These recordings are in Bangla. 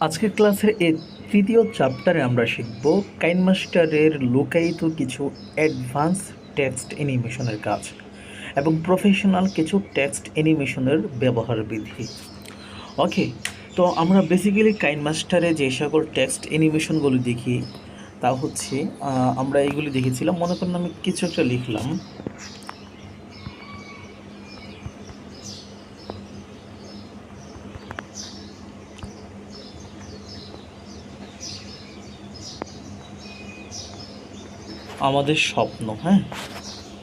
আজকের ক্লাসের এই তৃতীয় চ্যাপ্টারে আমরা শিখব কাইনমাস্টারের লুকায়িত কিছু অ্যাডভান্স টেক্সট অ্যানিমেশনের কাজ এবং প্রফেশনাল কিছু টেক্সট অ্যানিমেশনের ব্যবহার বিধি। ওকে, তো আমরা বেসিক্যালি কাইনমাস্টারে যে সকল টেক্সট অ্যানিমেশনগুলো দেখি তা হচ্ছে আমরা এইগুলি দেখেছিলাম। মনে করেন আমি কিছু একটা লিখলাম, আমাদের স্বপ্ন, হ্যাঁ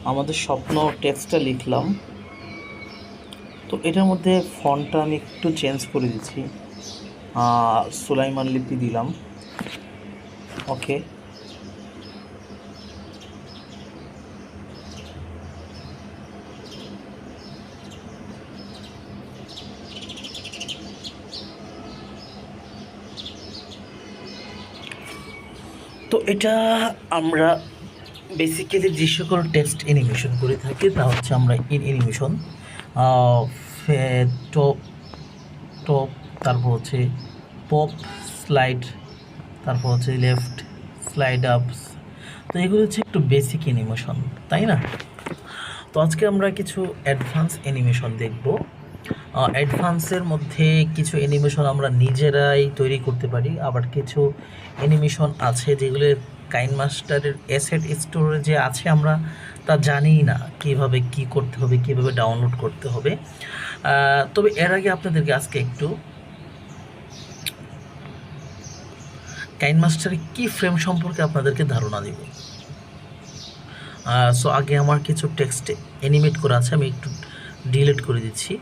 আমাদের স্বপ্ন টেক্সটটা লিখলাম। তো এটার মধ্যে ফন্টটা আমি একটু চেঞ্জ করে দিচ্ছি, সুলাইমান লিপি দিলাম। ওকে, তো এটা আমরা বেসিক্যালি যে সকল টেক্সট অ্যানিমেশন করে থাকি তা হচ্ছে আমরা অ্যানিমেশন টপ টপ, তারপর হচ্ছে পপ স্লাইড, তারপর হচ্ছে লেফট স্লাইড আপস। তো এগুলো হচ্ছে একটু বেসিক অ্যানিমেশন, তাই না? তো আজকে আমরা কিছু অ্যাডভান্স অ্যানিমেশন দেখব। অ্যাডভান্সের মধ্যে কিছু অ্যানিমেশন আমরা নিজেরাই তৈরি করতে পারি, আবার কিছু অ্যানিমেশন আছে যেগুলো কাইনমাস্টারের অ্যাসেট স্টোরেজে আছে, আমরা তা জানিই না কীভাবে কী করতে হবে, কীভাবে ডাউনলোড করতে হবে। তবে এর আগে আপনাদেরকে আজকে একটু কাইনমাস্টারের কি ফ্রেম সম্পর্কে আপনাদেরকে ধারণা দেব। সো আগে আমার কিছু টেক্সট অ্যানিমেট করা আছে, আমি একটু ডিলিট করে দিচ্ছি।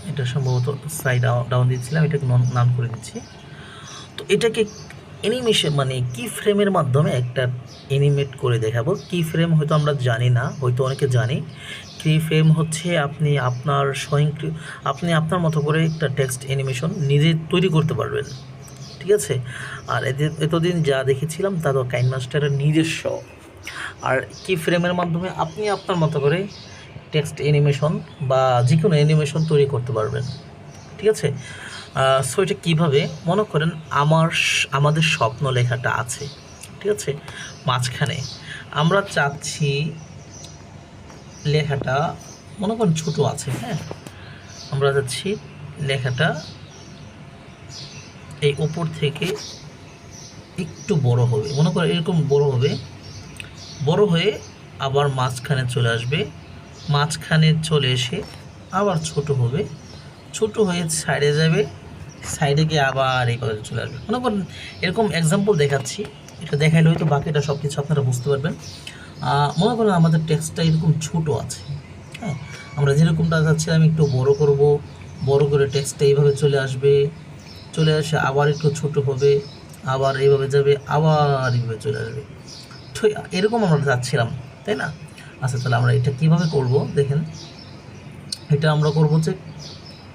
এটা সম্ভবত সাইড ডাউন দিচ্ছিলাম, এটাকে নাম করে দিচ্ছি। তো এটাকে অ্যানিমেশন মানে কি ফ্রেমের মাধ্যমে একটা অ্যানিমেট করে দেখাবো। কি ফ্রেম হয়তো আমরা জানি না, হয়তো অনেকে জানি। কি ফ্রেম হচ্ছে আপনি আপনার মতো করে একটা টেক্সট অ্যানিমেশন নিজে তৈরি করতে পারবেন, ঠিক আছে? আর এতদিন যা দেখেছিলাম তা তো কাইনমাস্টারের নিজস্ব। আর কি ফ্রেমের মাধ্যমে আপনি আপনার মতো করে টেক্সট অ্যানিমেশন বা যে কোনো অ্যানিমেশন তৈরি করতে পারবেন, ঠিক আছে? সো এটা কীভাবে, মনে করেন আমাদের স্বপ্ন লেখাটা আছে, ঠিক আছে? মাঝখানে আমরা চাচ্ছি লেখাটা মনে করেন ছোটো আছে, হ্যাঁ আমরা চাচ্ছি লেখাটা এই উপর থেকে একটু বড় হবে, মনে করেন এরকম বড় হবে, বড় হয়ে আবার মাঝখানে চলে আসবে, মাঝখানে চলে এসে আবার ছোট হবে, ছোট হয়ে সাইডে যাবে, সাইডে গিয়ে আবার এই করে চলে আসবে। মনে করেন এরকম এক্সাম্পল দেখাচ্ছি, এটা দেখাইলে হয়তো বাকিটা সব কিছু আপনারা বুঝতে পারবেন। মনে করেন আমাদের টেক্সটটা এরকম ছোট আছে, হ্যাঁ আমরা যেরকমটা চাচ্ছিলাম একটু বড় করব, বড় করে টেক্সটটা এইভাবে চলে আসবে, চলে আসে আবার একটু ছোট হবে, আবার এইভাবে যাবে, আবার এইভাবে চলে আসবে। ঠিক এরকম আমরা যাচ্ছিলাম, তাই না? আচ্ছা তাহলে আমরা এটা কীভাবে করব দেখেন। এটা আমরা করব যে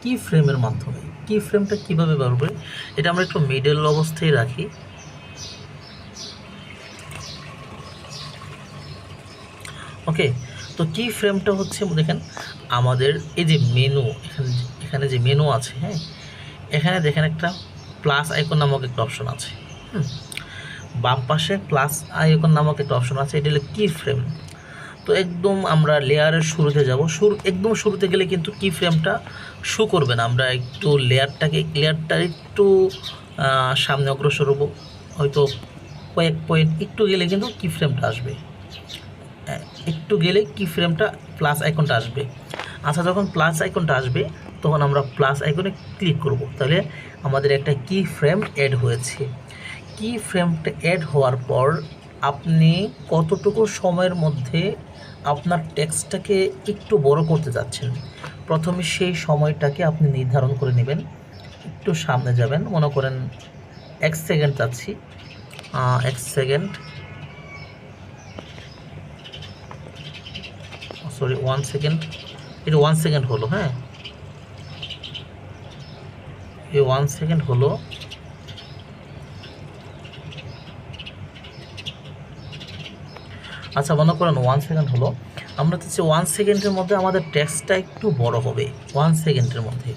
কি ফ্রেমের মাধ্যমে। কি ফ্রেমটা কীভাবে বাড়বে, এটা আমরা একটু মিডল অবস্থায় রাখি। ওকে, তো কি ফ্রেমটা হচ্ছে দেখেন আমাদের এই যে মেনু, এখানে যে মেনু আছে, হ্যাঁ এখানে দেখেন একটা প্লাস আইকন নামক একটা অপশন আছে, বাম পাশে প্লাস আইকন নামক একটা অপশন আছে, এটা হলো কি ফ্রেম। তো একদম আমরা লেয়ারের শুরুতে যাব, একদম শুরুতে গেলে কিন্তু কি ফ্রেমটা শো করবে না। আমরা একটু লেয়ারটা একটু সামনে অগ্রসর হবো, হয়তো কয়েক পয়েন্ট একটু গেলে কিন্তু কি ফ্রেমটা আসবে, একটু গেলে কি ফ্রেমটা প্লাস আইকনটা আসবে। আচ্ছা যখন প্লাস আইকনটা আসবে তখন আমরা প্লাস আইকনে ক্লিক করব, তাহলে আমাদের একটা কি ফ্রেম অ্যাড হয়েছে। কি ফ্রেমটা অ্যাড হওয়ার পর আপনি কতটুকু সময়ের মধ্যে আপনার টেক্সটটাকে একটু বড় করতে যাচ্ছেন, প্রথমে সেই সময়টাকে আপনি নির্ধারণ করে নেবেন। একটু সামনে যাবেন, মনে করেন 1 সেকেন্ড চাচ্ছি, 1 সেকেন্ড, সরি 1 সেকেন্ড, এটা 1 সেকেন্ড হলো, হ্যাঁ এই 1 সেকেন্ড হলো। আচ্ছা মনে করেন 1 সেকেন্ড হলো, আমরা চাচ্ছি 1 সেকেন্ডের মধ্যে আমাদের টেক্সটটা একটু বড় হবে, 1 সেকেন্ডের মধ্যে।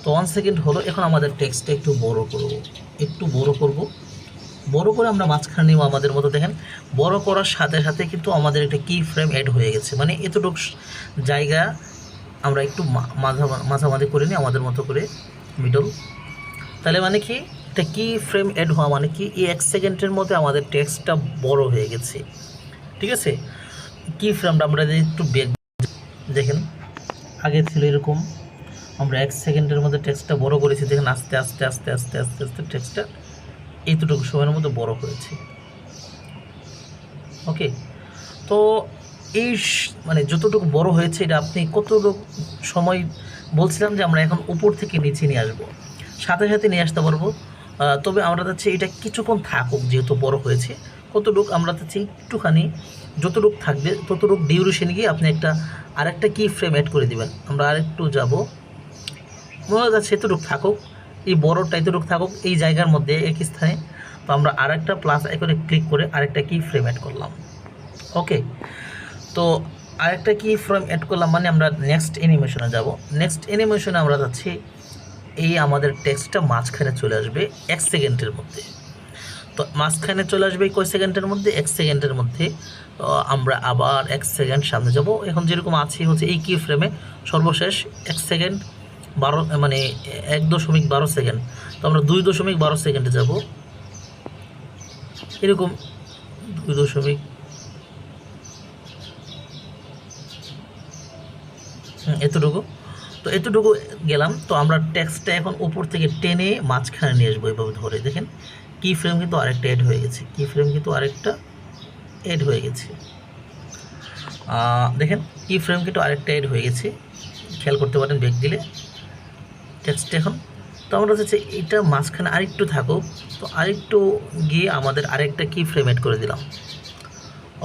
তো 1 সেকেন্ড হলো। এখন আমাদের টেক্সটটা একটু বড় করব, বড় করে আমরা মাঝখানে নিব আমাদের মতো। দেখেন বড় করার সাথে সাথে কিন্তু আমাদের একটা কি ফ্রেম অ্যাড হয়ে গেছে, মানে এতটুকু জায়গা আমরা একটু মাঝামাঝি করে নিই আমাদের মতো করে, মিডল। তাহলে মানে কি একটা কি ফ্রেম অ্যাড হওয়া মানে কি এই 1 সেকেন্ডের মধ্যে আমাদের টেক্সটটা বড় হয়ে গেছে। ঠিক আছে, কি ফ্রেমটা আমরা যদি একটু বেগ দেখেন, আগে ছিল এরকম, আমরা 1 সেকেন্ডের মধ্যে টেক্সটটা বড় করেছি। দেখেন আস্তে আস্তে আস্তে আস্তে আস্তে আস্তে টেক্সটটা এইটুকু সময়ের মধ্যে বড় হয়েছে। ওকে, তো এই মানে যতটুকু বড় হয়েছে এটা আপনি কতটুকু সময়, বলছিলাম যে আমরা এখন উপর থেকে নিচে নিয়ে আসবো, সাথে সাথে নিয়ে আসতে পারবো। তবে আমরা চাচ্ছি এটা কিছুক্ষণ থাকুক, যেহেতু বড় হয়েছে। কতটুকু আমরা চাচ্ছি একটুখানি, যতটুকু থাকবে ততটুকু ডিউরেশন গিয়ে আপনি আরেকটা কি ফ্রেম অ্যাড করে দিবেন। আমরা আরেকটু যাব, মনে যাচ্ছে এতটুকু থাকুক, এই বড়টা এতটুকু থাকুক এই জায়গার মধ্যে এক স্থানে। তো আমরা আরেকটা প্লাস আইকনে ক্লিক করে আরেকটা কি ফ্রেম অ্যাড করলাম। ওকে, তো আরেকটা কি ফ্রেম অ্যাড করলাম মানে আমরা নেক্সট অ্যানিমেশনে যাব। নেক্সট অ্যানিমেশনে আমরা যাচ্ছি, এই আমাদের টেক্সটটা মাঝখানে চলে আসবে 1 সেকেন্ডের মধ্যে। তো মাঝখানে চলে আসবে কয় সেকেন্ডের মধ্যে? 1 সেকেন্ডের মধ্যে। আমরা আবার 1 সেকেন্ড সামনে যাব। এখন যেরকম আছে হচ্ছে এই কি ফ্রেমে সর্বশেষ 1 সেকেন্ড 12 মানে 1.12 সেকেন্ড। তো আমরা 2.12 সেকেন্ডে যাব, এরকম 2. এতটুকু। তো এতটুকু গেলাম। তো আমরা টেক্সটটা এখন উপর থেকে টেনে মাঝখানে নিয়ে আসবো এভাবে ধরে। দেখেন কি ফ্রেম কিন্তু আরেকটা অ্যাড হয়ে গেছে, দেখেন কি ফ্রেম কিন্তু আরেকটা অ্যাড হয়ে গেছে, খেয়াল করতে পারেন ব্যাক দিলে টেক্সটটা এখন। তো আমরা হচ্ছে এটা মাঝখানে আরেকটু থাকুক, তো আরেকটু গিয়ে আমাদের আরেকটা কি ফ্রেম অ্যাড করে দিলাম।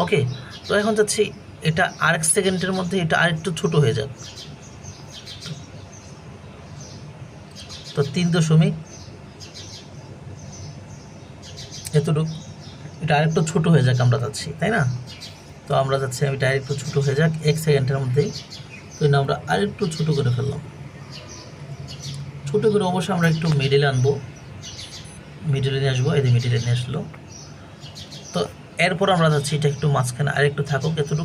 ওকে, তো এখন যাচ্ছি এটা আরেক সেকেন্ডের মধ্যে এটা আরেকটু ছোট হয়ে যাক। তো 3 এতটুকু, এটা আরেকটু ছোট হয়ে যাক আমরা যাচ্ছি, তাই না? তো আমরা যাচ্ছি এটা আরেকটু ছোট হয়ে যাক 1 সেকেন্ডের মধ্যেই। তো এটা আমরা আরেকটু ছোট করে ফেললাম। ছোট করে অবশ্যই আমরা একটু মিডিলে আনবো, মিডিলে নিয়ে আসবো, এই যে মিডিলে নিয়ে আসলো। তো এরপর আমরা যাচ্ছি এটা একটু মাঝখানে আরেকটু থাকুক, এতটুকু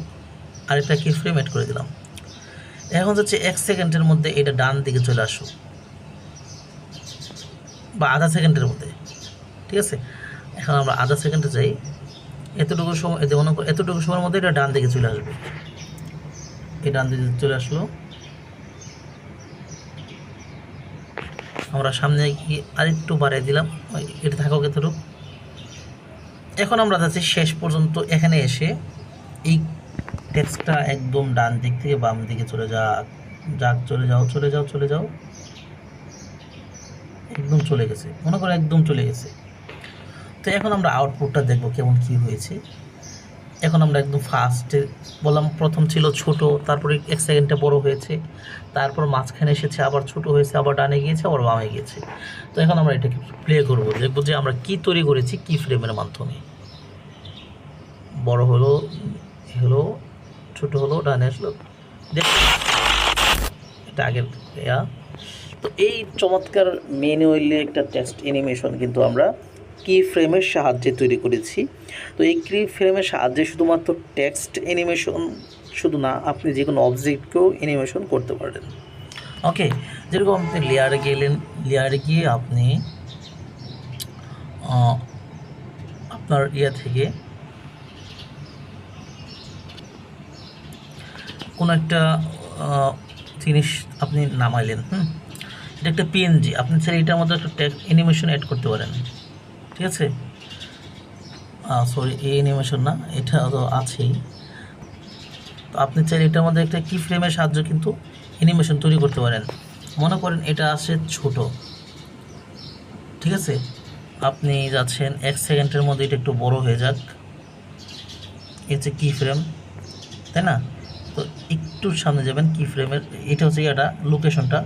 আরেকটা কি ফ্রেম অ্যাড করে দিলাম। এখন যাচ্ছে 1 সেকেন্ডের মধ্যে এটা ডান দিকে চলে আসুক, বা আধা সেকেন্ডের মধ্যে। ঠিক আছে, এখন আমরা আধা সেকেন্ডে যাই, এতটুকু সময় মনে করো এতটুকু সময়ের মধ্যে এটা ডান দিকে চলে আসবে। এই ডান দিকে চলে আসলো, আমরা সামনে গিয়ে আরেকটু বাড়িয়ে দিলাম, এটা থাকুক এতটুকু। এখন আমরা যাচ্ছি শেষ পর্যন্ত, এখানে এসে এই টেক্সটটা একদম ডান দিক থেকে বাম দিকে চলে যাও, একদম চলে গেছে, মনে করো একদম চলে গেছে। তো এখন আমরা আউটপুটটা দেখবো কেমন কি হয়েছে। এখন আমরা একদম ফার্স্টে বললাম, প্রথম ছিল ছোট, তারপরে 1 সেকেন্ডে বড় হয়েছে, তারপর মাঝখানে এসেছে, আবার ছোট হয়েছে, আবার ডানে গিয়েছে, আবার বামে গিয়েছে। তো এখন আমরা এটাকে প্লে করবো, দেখবো যে আমরা কি তৈরি করেছি কি ফ্রেমের মাধ্যমে। বড় হলো, ছোট হলো, ডানে আসলো, দেখ এটা আগের। তো এই চমৎকার ম্যানুয়ালি একটা টেক্সট অ্যানিমেশন কিন্তু আমরা কি ফ্রেমের সাহায্যে তৈরি করেছি। তো এই কি ফ্রেমের সাহায্যে শুধুমাত্র টেক্সট অ্যানিমেশন শুধু না, আপনি যে কোনো অবজেক্টকেও অ্যানিমেশন করতে পারেন। ওকে, যেরকম আপনি লেয়ারে গিয়ে আপনি আপনার থেকে কোনো একটা জিনিস আপনি নামাইলেন, এটা একটা পিএনজি, আপনি চাইলে এটার মধ্যে একটা অ্যানিমেশন অ্যাড করতে পারেন। ঠিক আছে, সরি এই অ্যানিমেশন না, এটা তো আছেই। তো আপনি চাইলে এটার মধ্যে একটা কি ফ্রেমের সাহায্যে কিন্তু অ্যানিমেশন তৈরি করতে পারেন। মনে করেন এটা আসে ছোট, ঠিক আছে, আপনি যাচ্ছেন 1 সেকেন্ডের মধ্যে এটা একটু বড় হয়ে যাক, এই হচ্ছে কি ফ্রেম, তাই না? তো একটু সামনে যাবেন কি ফ্রেমের, এটা হচ্ছে এটা লোকেশনটা,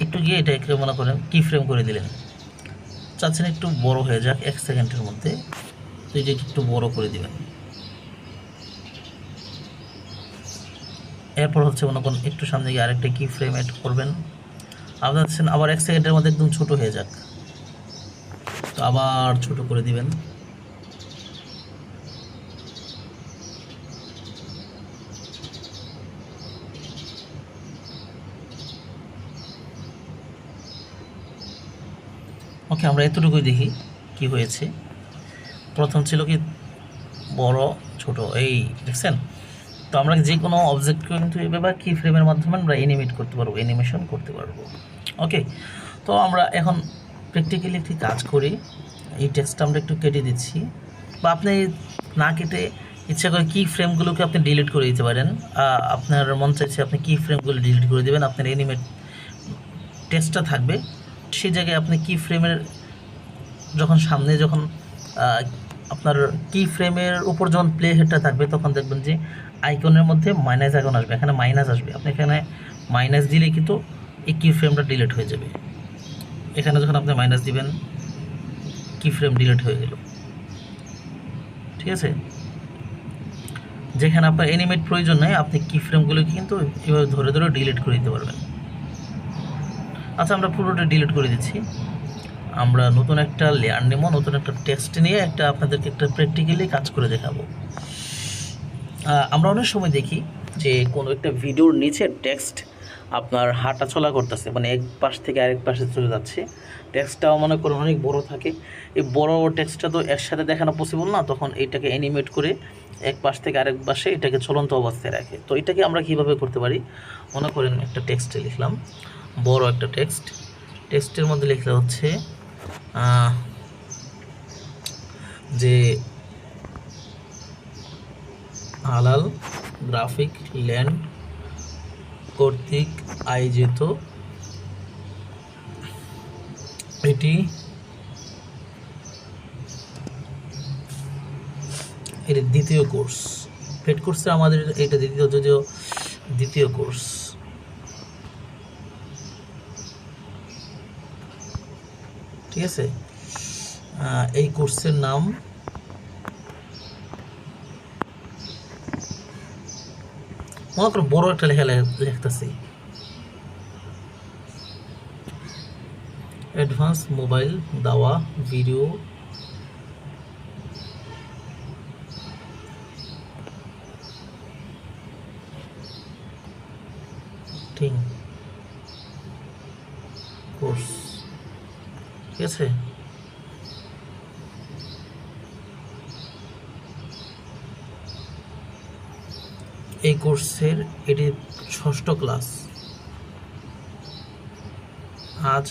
একটু গিয়ে এটাকে মনে করেন কি ফ্রেম করে দিলেন। চাচ্ছেন একটু বড় হয়ে যাক 1 সেকেন্ডের মধ্যে, তো এটা একটু বড় করে দিবেন। এরপর হচ্ছে মনে করেন একটু সামনে গিয়ে আরেকটা কি ফ্রেম অ্যাড করবেন, আপনার চাচ্ছেন আবার 1 সেকেন্ডের মধ্যে একদম ছোট হয়ে যাক, তো আবার ছোট করে দিবেন। ওকে, আমরা এতটুকুই দেখি কি হয়েছে। প্রথম ছিল কি বড় ছোট, এই দেখছেন। তো আমরা যে কোনো অবজেক্টকে কিন্তু এভাবে কি ফ্রেমের মাধ্যমে আমরা অ্যানিমেট করতে পারবো, অ্যানিমেশন করতে পারবো। ওকে, তো আমরা এখন প্র্যাকটিক্যালি একটি কাজ করি। এই টেক্সটটা আমরা একটু কেটে দিচ্ছি, বা আপনি না কেটে ইচ্ছা করে কি ফ্রেমগুলোকে আপনি ডিলিট করে দিতে পারেন। আপনার মন চাইছে আপনি কি ফ্রেমগুলো ডিলিট করে দেবেন, আপনার অ্যানিমেট টেক্সটটা থাকবে সেই জায়গায় আপনি কি ফ্রেমের যখন সামনে যখন আপনার কি ফ্রেমের উপর যখন প্লে হেডটা থাকবে তখন দেখবেন যে আইকনের মধ্যে মাইনাস আইকন আসবে, এখানে মাইনাস আসবে। আপনি এখানে মাইনাস দিলে কিন্তু এই কি ফ্রেমটা ডিলিট হয়ে যাবে। এখানে যখন আপনি মাইনাস দিবেন কি ফ্রেম ডিলিট হয়ে গেল, ঠিক আছে। যেখানে আপনার অ্যানিমেট প্রয়োজন নেই আপনি কি ফ্রেমগুলোকে কিন্তু এভাবে ধরে ধরে ডিলিট করে দিতে পারবেন। আচ্ছা, আমরা পুরোটা ডিলিট করে দিচ্ছি। আমরা নতুন একটা লেয়ার নেব, নতুন একটা টেক্সট নিয়ে আপনাদেরকে একটা প্র্যাকটিক্যালি কাজ করে দেখাবো। আমরা অনেক সময় দেখি যে কোনো একটা ভিডিওর নিচে টেক্সট আপনার হাঁটা চলা করতেছে, মানে এক পাশ থেকে আরেক পাশে চলে যাচ্ছে। টেক্সটটাও মনে করুন অনেক বড় থাকে, এই বড় টেক্সটটা তো একসাথে দেখানো পসিবল না, তখন এইটাকে অ্যানিমেট করে এক পাশ থেকে আরেক পাশে এটাকে চলন্ত অবস্থায় রাখে। তো এটাকে আমরা কীভাবে করতে পারি, মনে করেন একটা টেক্সটে লিখলাম, বড় একটা টেক্সটের মধ্যে লিখলে হচ্ছে যে হালাল গ্রাফিক ল্যান্ড কর্তৃক আয়োজিত এটি এর দ্বিতীয় কোর্স। পেড কোর্সে আমাদের এটা যদিও দ্বিতীয় কোর্স। ঠিক আছে, এই কোর্সের নাম মনে করো বড় একটা লেখা লিখতেছি, অ্যাডভান্স মোবাইল দাওয়া ভিডিও কোর্স। ঠিক আছে, এই কোর্সের এটি 6ষ্ঠ ক্লাস। আজ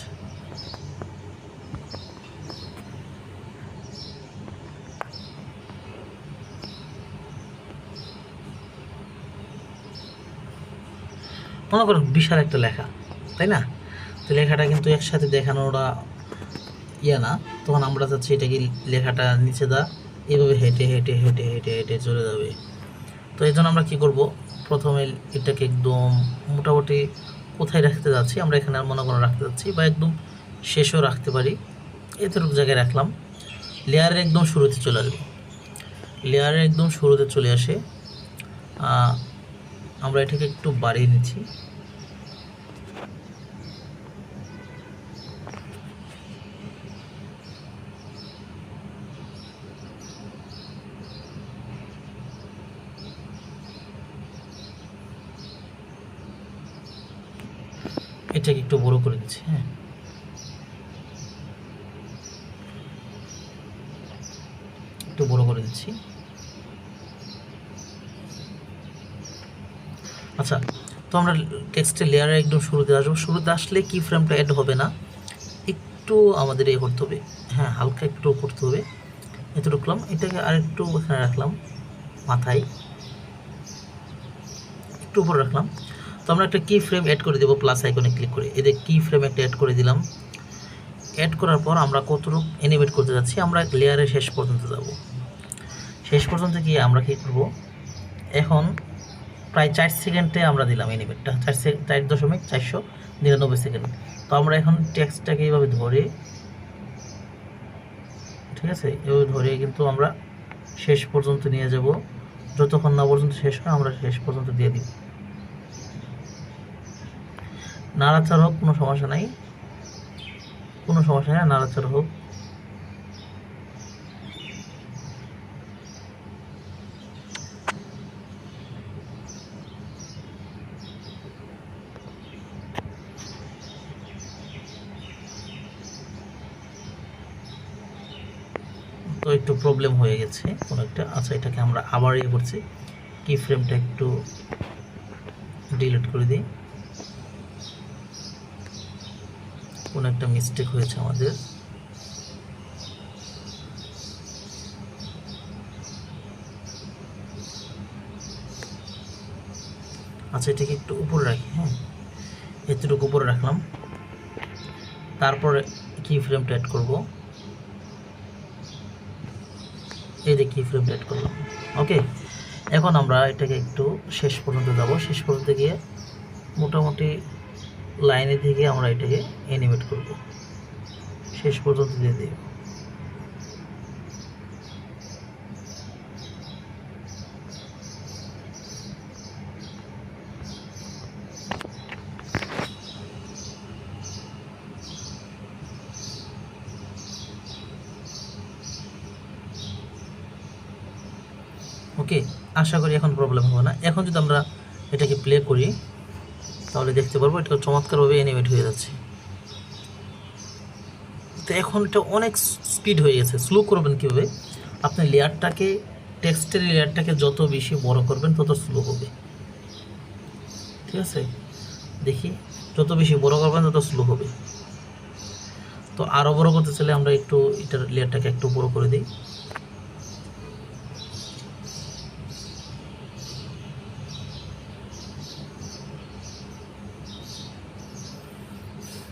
মনে করো বিশাল একটা লেখা, তাই না? তো লেখাটা কিন্তু একসাথে দেখানোটা না, তখন আমরা চাচ্ছি এটাকে লেখাটা নিচে এভাবে হেঁটে হেঁটে হেঁটে হেঁটে হেঁটে চলে যাবে। তো এই জন্য আমরা কী করব, প্রথমে এটাকে একদম মোটামুটি কোথায় রাখতে যাচ্ছি, আমরা এখানে মনে করো রাখতে যাচ্ছি, বা একদম শেষেও রাখতে পারি। এতটুকু জায়গায় রাখলাম, লেয়ারের একদম শুরুতে চলে আসবে। লেয়ারের একদম শুরুতে চলে আসে আমরা এটাকে একটু বাড়িয়ে নিচ্ছি। এটাকে একটু বড় করে দিচ্ছি। হ্যাঁ, একটু বড় করে দিচ্ছি। আচ্ছা, তো আমরা টেক্সটের লেয়ারে একদম শুরুতে আসবো। শুরুতে আসলে কি ফ্রেমটা অ্যাড হবে না, একটু আমাদের এ করতে হবে। হ্যাঁ, হালকা একটু করতে হবে। এত ঢুকলাম, এটাকে আর একটু এখানে রাখলাম, মাথায় একটু উপরে রাখলাম। তো আমরা একটা কি ফ্রেম অ্যাড করে দেবো, প্লাস আইকনে ক্লিক করে এদের কি ফ্রেম একটা অ্যাড করে দিলাম। অ্যাড করার পর আমরা কতটুকু অ্যানিমেট করতে যাচ্ছি, আমরা লেয়ারের শেষ পর্যন্ত যাব। শেষ পর্যন্ত গিয়ে আমরা কী করব, এখন প্রায় 4 সেকেন্ডে আমরা দিলাম অ্যানিমেটটা, 4.499 সেকেন্ড। তো আমরা এখন টেক্সটটাকে এইভাবে ধরে, ঠিক আছে, এভাবে ধরে কিন্তু আমরা শেষ পর্যন্ত নিয়ে যাব। যতক্ষণ না পর্যন্ত শেষ হয় আমরা শেষ পর্যন্ত দিয়ে দিব। নাড়াচাড়া হোক, কোনো সমস্যা নাই, কোনো সমস্যা নেই, নাড়াচাড়া হোক। তো একটু প্রবলেম হয়ে গেছে কোনো একটা। আচ্ছা, এটাকে আমরা আবার ইয়ে করছি, কি ফ্রেমটা একটু ডিলিট করে দিই, কোনো একটা মিস্টেক হয়েছে আমাদের। আচ্ছা, এটাকে একটু উপরে রাখি, হ্যাঁ, এতটুকু উপরে রাখলাম। তারপরে কি ফ্রেমটা অ্যাড করব, এই যে কি ফ্রেমটা অ্যাড করলাম। ওকে, এখন আমরা এটাকে একটু শেষ পর্যন্ত যাব। শেষ পর্যন্ত গিয়ে মোটামুটি লাইনে থেকে আমরা এটাকে অ্যানিমেট করব, শেষ পর্যন্ত দিয়ে দিই। ওকে, আশা করি এখন প্রবলেম হবে না। এখন যদি আমরা এটাকে প্লে করি তাহলে দেখতে পারবো এটা চমৎকারভাবে অ্যানিমেট হয়ে যাচ্ছে। তো এখন এটা অনেক স্পিড হয়ে গেছে। স্লো করবেন কীভাবে, আপনি লেয়ারটাকে, টেক্সটের লেয়ারটাকে যত বেশি বড় করবেন তত স্লো হবে, ঠিক আছে? দেখি, যত বেশি বড় করবেন তত স্লো হবে। তো আরও বড় করতে চাইলে আমরা একটু এটার লেয়ারটাকে একটু বড় করে দিই।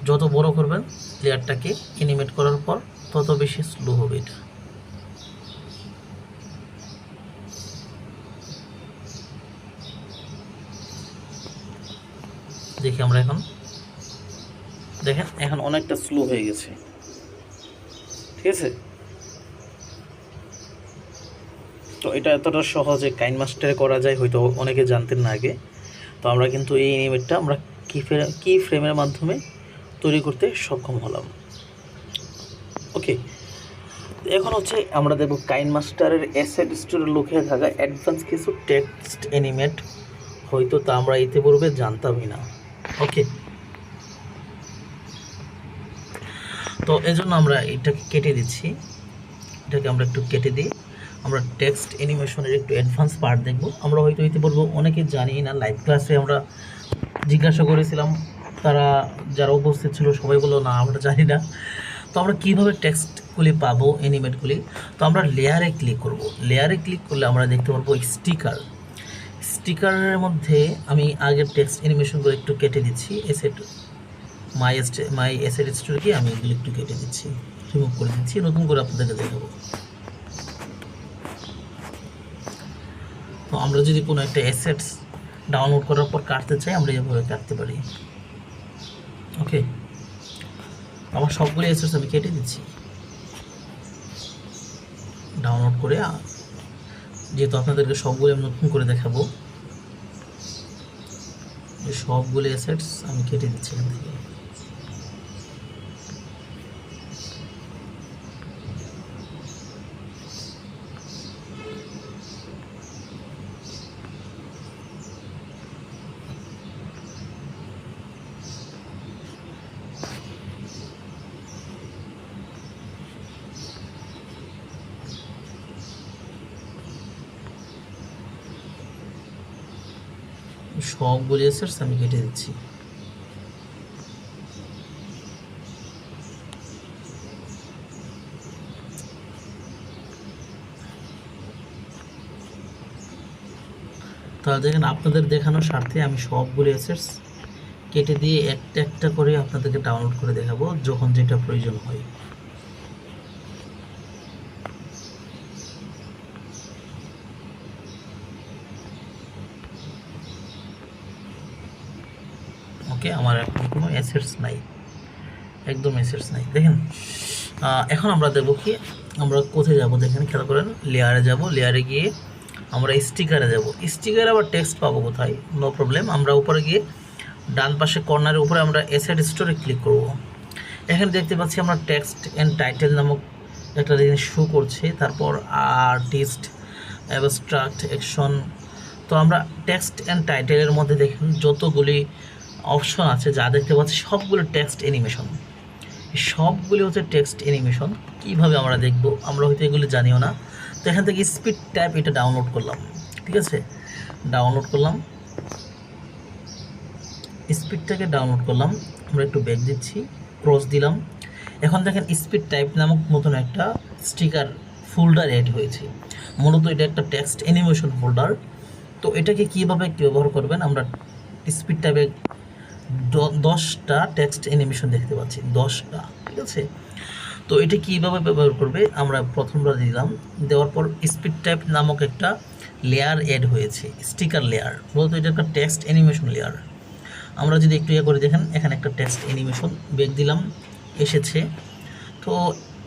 যত বড় করবেন লেয়ারটাকে অ্যানিমেট করার পর তত বেশি স্লো হবে এটা। দেখি আমরা এখন, দেখেন এখন অনেকটা স্লো হয়ে গেছে, ঠিক আছে? তো এটা এতটা সহজে কাইনমাস্টারে করা যায় হয়তো অনেকে জানতেন না আগে। তো আমরা কিন্তু এই অ্যানিমেটটা আমরা কি ফ্রেমের মাধ্যমে তৈরি করতে সক্ষম হলাম। ওকে, এখন হচ্ছে আমরা দেখব কাইনমাস্টারের অ্যাসেট স্টোরে লুকিয়ে থাকা অ্যাডভান্স কিছু টেক্সট অ্যানিমেট, হয়তো তা আমরা ইতিপূর্বে জানতামই না। ওকে, তো এজন্য আমরা এটাকে কেটে দিচ্ছি, এটাকে আমরা একটু কেটে দিই। আমরা টেক্সট অ্যানিমেশনের একটু অ্যাডভান্স পার্ট দেখব। আমরা হয়তো ইতিপূর্বে অনেকে জানি না, লাইভ ক্লাসে আমরা জিজ্ঞাসা করেছিলাম, তারা যারা উপস্থিত ছিল সবাই বললো না আমরা জানি না। তো আমরা কীভাবে টেক্সটগুলি পাবো, অ্যানিমেটগুলি? তো আমরা লেয়ারে ক্লিক করব। লেয়ারে ক্লিক করলে আমরা দেখতে পারবো স্টিকার। স্টিকারের মধ্যে আমি আগের টেক্সট অ্যানিমেশনগুলো একটু কেটে দিচ্ছি। মাই অ্যাসেট স্টোরকে আমি এগুলো একটু কেটে দিচ্ছি, রিমুভ করে দিচ্ছি, নতুন করে আপনাদেরকে দেখাবো। তো আমরা যদি কোনো একটা অ্যাসেটস ডাউনলোড করার পর কাটতে চাই, আমরা এভাবে কাটতে পারি। ওকে, আমার সবগুলো অ্যাসেটস আমি কেটে দিচ্ছি ডাউনলোড করে, যেহেতু আপনাদেরকে সবগুলো আমি নতুন করে দেখাবো। সবগুলো অ্যাসেটস আমি কেটে দিচ্ছি এখান থেকে। সবগুলি অ্যাসেটস আমি কেটে দিচ্ছি। তাহলে দেখেন, আপনাদের দেখানোর স্বার্থে আমি সবগুলি অ্যাসেটস কেটে দিয়ে একটা একটা করে আপনাদেরকে ডাউনলোড করে দেখাবো যখন যেটা প্রয়োজন হয়। ওকে, আমার এখন কোনো অ্যাসেটস নাই, একদম অ্যাসেটস নাই। দেখেন, এখন আমরা দেখবো কি, আমরা কোথায় যাব দেখেন, খেয়াল করেন, লেয়ারে যাব। লেয়ারে গিয়ে আমরা স্টিকারে যাব। স্টিকারে আবার টেক্সট পাবো কোথায়? নো প্রবলেম, আমরা উপরে গিয়ে ডান পাশে কর্নারের উপরে আমরা অ্যাসেট স্টোরে ক্লিক করব। এখানে দেখতে পাচ্ছি আমরা টেক্সট অ্যান্ড টাইটেল নামক একটা জিনিস শো করছে, তারপর আর্টিস্ট, অ্যাবস্ট্রাক্ট, অ্যাকশন। তো আমরা টেক্সট অ্যান্ড টাইটেলের মধ্যে দেখেন যতগুলি অপশন আছে যা দেখতে পাচ্ছি সবগুলো টেক্সট অ্যানিমেশন, সবগুলি হচ্ছে টেক্সট অ্যানিমেশন। কীভাবে আমরা দেখব, আমরা হয়তো এগুলি জানিও না। তো এখান থেকে স্পিড ট্যাব এটা ডাউনলোড করলাম, ঠিক আছে, ডাউনলোড করলাম, স্পিডটাকে ডাউনলোড করলাম। আমরা একটু ব্যাক দিচ্ছি, ক্রস দিলাম। এখন দেখেন স্পিড টাইপ নামক নতুন একটা স্টিকার ফোল্ডার অ্যাড হয়েছে। মূলত এটা একটা টেক্সট অ্যানিমেশন ফোল্ডার। তো এটাকে কীভাবে ব্যবহার করবেন, আমরা স্পিড টাইপে 10টা টেক্সট অ্যানিমেশন দেখতে পাচ্ছি, 10টা, ঠিক আছে। তো এটা কীভাবে ব্যবহার করবে, আমরা প্রথমবার দিলাম, দেওয়ার পর স্পিড টাইপ নামক একটা লেয়ার অ্যাড হয়েছে, স্টিকার লেয়ার। মূলত এটা একটা টেক্সট অ্যানিমেশন লেয়ার। আমরা যদি একটু করে দেখেন, এখানে একটা টেক্সট অ্যানিমেশন ব্যাক দিলাম, এসেছে। তো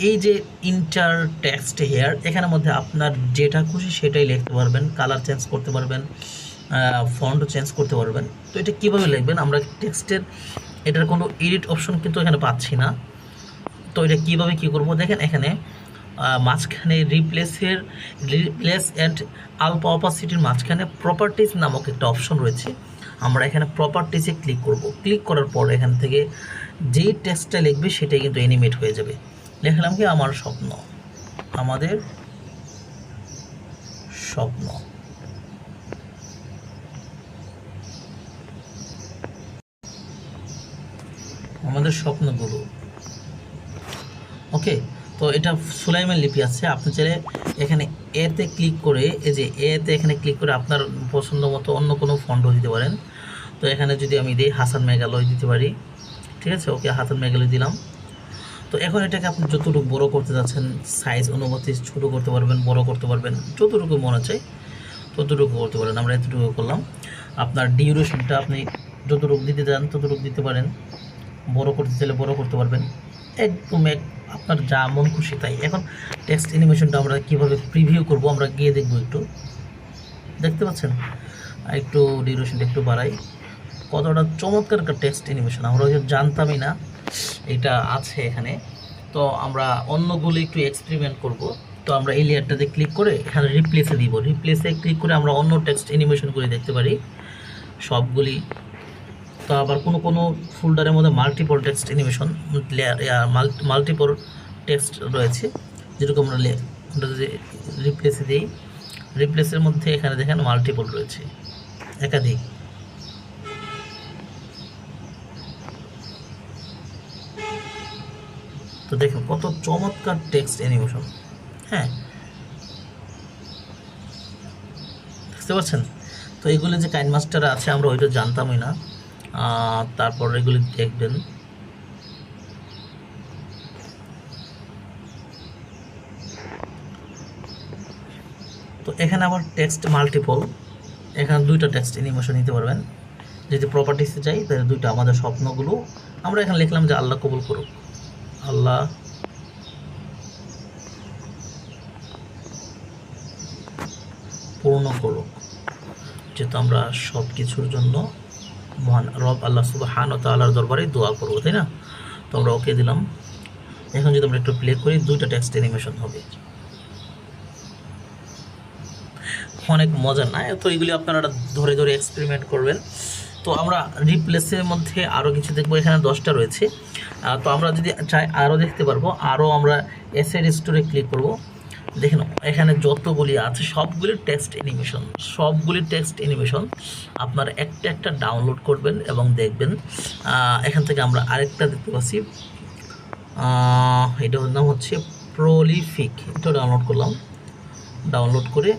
এই যে ইন্টার টেক্সট হেয়ার, এখানের মধ্যে আপনার যেটা খুশি সেটাই লিখতে পারবেন, কালার চেঞ্জ করতে পারবেন, ফন্টও চেঞ্জ করতে পারবেন। তো এটা কীভাবে লিখবেন, আমরা টেক্সটের এটার কোনো এডিট অপশন কিন্তু এখানে পাচ্ছি না। তো এটা কীভাবে কী করব, দেখেন এখানে মাঝখানে রিপ্লেস অ্যান্ড আলফা অপাসিটির মাঝখানে প্রপার্টিজ নামক একটা অপশন রয়েছে। আমরা এখানে প্রপার্টিসে ক্লিক করব। ক্লিক করার পর এখান থেকে যেই টেক্সটটা লিখবে সেটাই কিন্তু অ্যানিমেট হয়ে যাবে। লিখলাম কি, আমার স্বপ্ন, আমাদের স্বপ্ন। আমাদের স্বপ্নগুলো, ওকে। তো এটা সুলাইমান লিপি আছে। আপনি চাইলে এখানে এতে ক্লিক করে, এই যে এতে এখানে ক্লিক করে আপনার পছন্দ মতো অন্য কোনো ফন্টও দিতে পারেন। তো এখানে যদি আমি দিই হাসান মেঘালয় দিতে পারি, ঠিক আছে, ওকে, হাসান মেঘালয় দিলাম। তো এখন এটাকে আপনি যতটুকু বড় করতে যাচ্ছেন, সাইজ অনুমতি ছোটো করতে পারবেন, বড় করতে পারবেন, যতটুকু মনে চাই ততটুকু করতে পারেন। আমরা এতটুকু করলাম। আপনার ডিউরেশনটা আপনি যতটুকু দিতে চান ততটুকু দিতে পারেন, বড় করতে চাইলে বড় করতে পারবেন, একদম আপনার যা মন খুশি তাই। এখন টেক্সট অ্যানিমেশনটা আমরা কীভাবে প্রিভিউ করব, আমরা গিয়ে দেখবো। একটু দেখতে পাচ্ছেন, একটু ডিউরেশনটা একটু বাড়াই। কতটা চমৎকার একটা টেক্সট অ্যানিমেশন, আমরা জানতামই না এটা আছে এখানে। তো আমরা অন্যগুলো একটু এক্সপেরিমেন্ট করব। তো আমরা এই লেয়ারটাতে ক্লিক করে এখানে রিপ্লেসে দিব। রিপ্লেসে ক্লিক করে আমরা অন্য টেক্সট অ্যানিমেশনগুলি দেখতে পারি সবগুলি। তো আবার কোনো ফোল্ডারের মধ্যে multiple text animation multiple text রয়েছে, যেরকম আমরা যদি রিপ্লেসে দিই, রিপ্লেসের মধ্যে এখানে দেখেন মাল্টিপল রয়েছে, একাধিক। তো দেখুন কত চমৎকার টেক্সট অ্যানিমেশন, হ্যাঁ, বুঝতে পারছেন। তো এগুলি যে কাইন মাস্টার আছে আমরা ওইটা জানতামই না। তারপর এগুলি দেখবেন। তো এখানে আবার টেক্সট মাল্টিপল, এখানে 2টা টেক্সট অ্যানিমেশন নিতে পারবেন। যদি প্রপার্টিসে যাই তাহলে 2টা আমাদের স্বপ্নগুলো আমরা এখানে লিখলাম যে আল্লাহ কবুল করুক, আল্লাহ পূর্ণ করুক। যেহেতু আমরা সব কিছুর জন্য মহান রব আল্লাহ সুবহানাহু ওয়া তাআলার দরবারে দোয়া করবো, তাই না। তো আমরা ওকে দিলাম। এখন যদি আমরা একটু প্লে করি, 2টা টেক্সট অ্যানিমেশন হবে, অনেক মজার না। তো এগুলি আপনারা ধরে ধরে এক্সপেরিমেন্ট করবেন। তো আমরা রিপ্লেসের মধ্যে আরও কিছু দেখবো, এখানে 10টা রয়েছে। তো আমরা যদি চাই আরও দেখতে পারবো, আরও আমরা অ্যাসেট স্টোরে ক্লিক করব। দেখেন এখানে যতগুলি আছে সবগুলি টেক্সট অ্যানিমেশন, সবগুলি টেক্সট অ্যানিমেশন আপনার একটা একটা ডাউনলোড করবেন এবং দেখবেন। এখান থেকে আমরা আরেকটা দেখতে পাচ্ছি, এটার নাম হচ্ছে প্রলিফিক। এটা ডাউনলোড করলাম, ডাউনলোড করে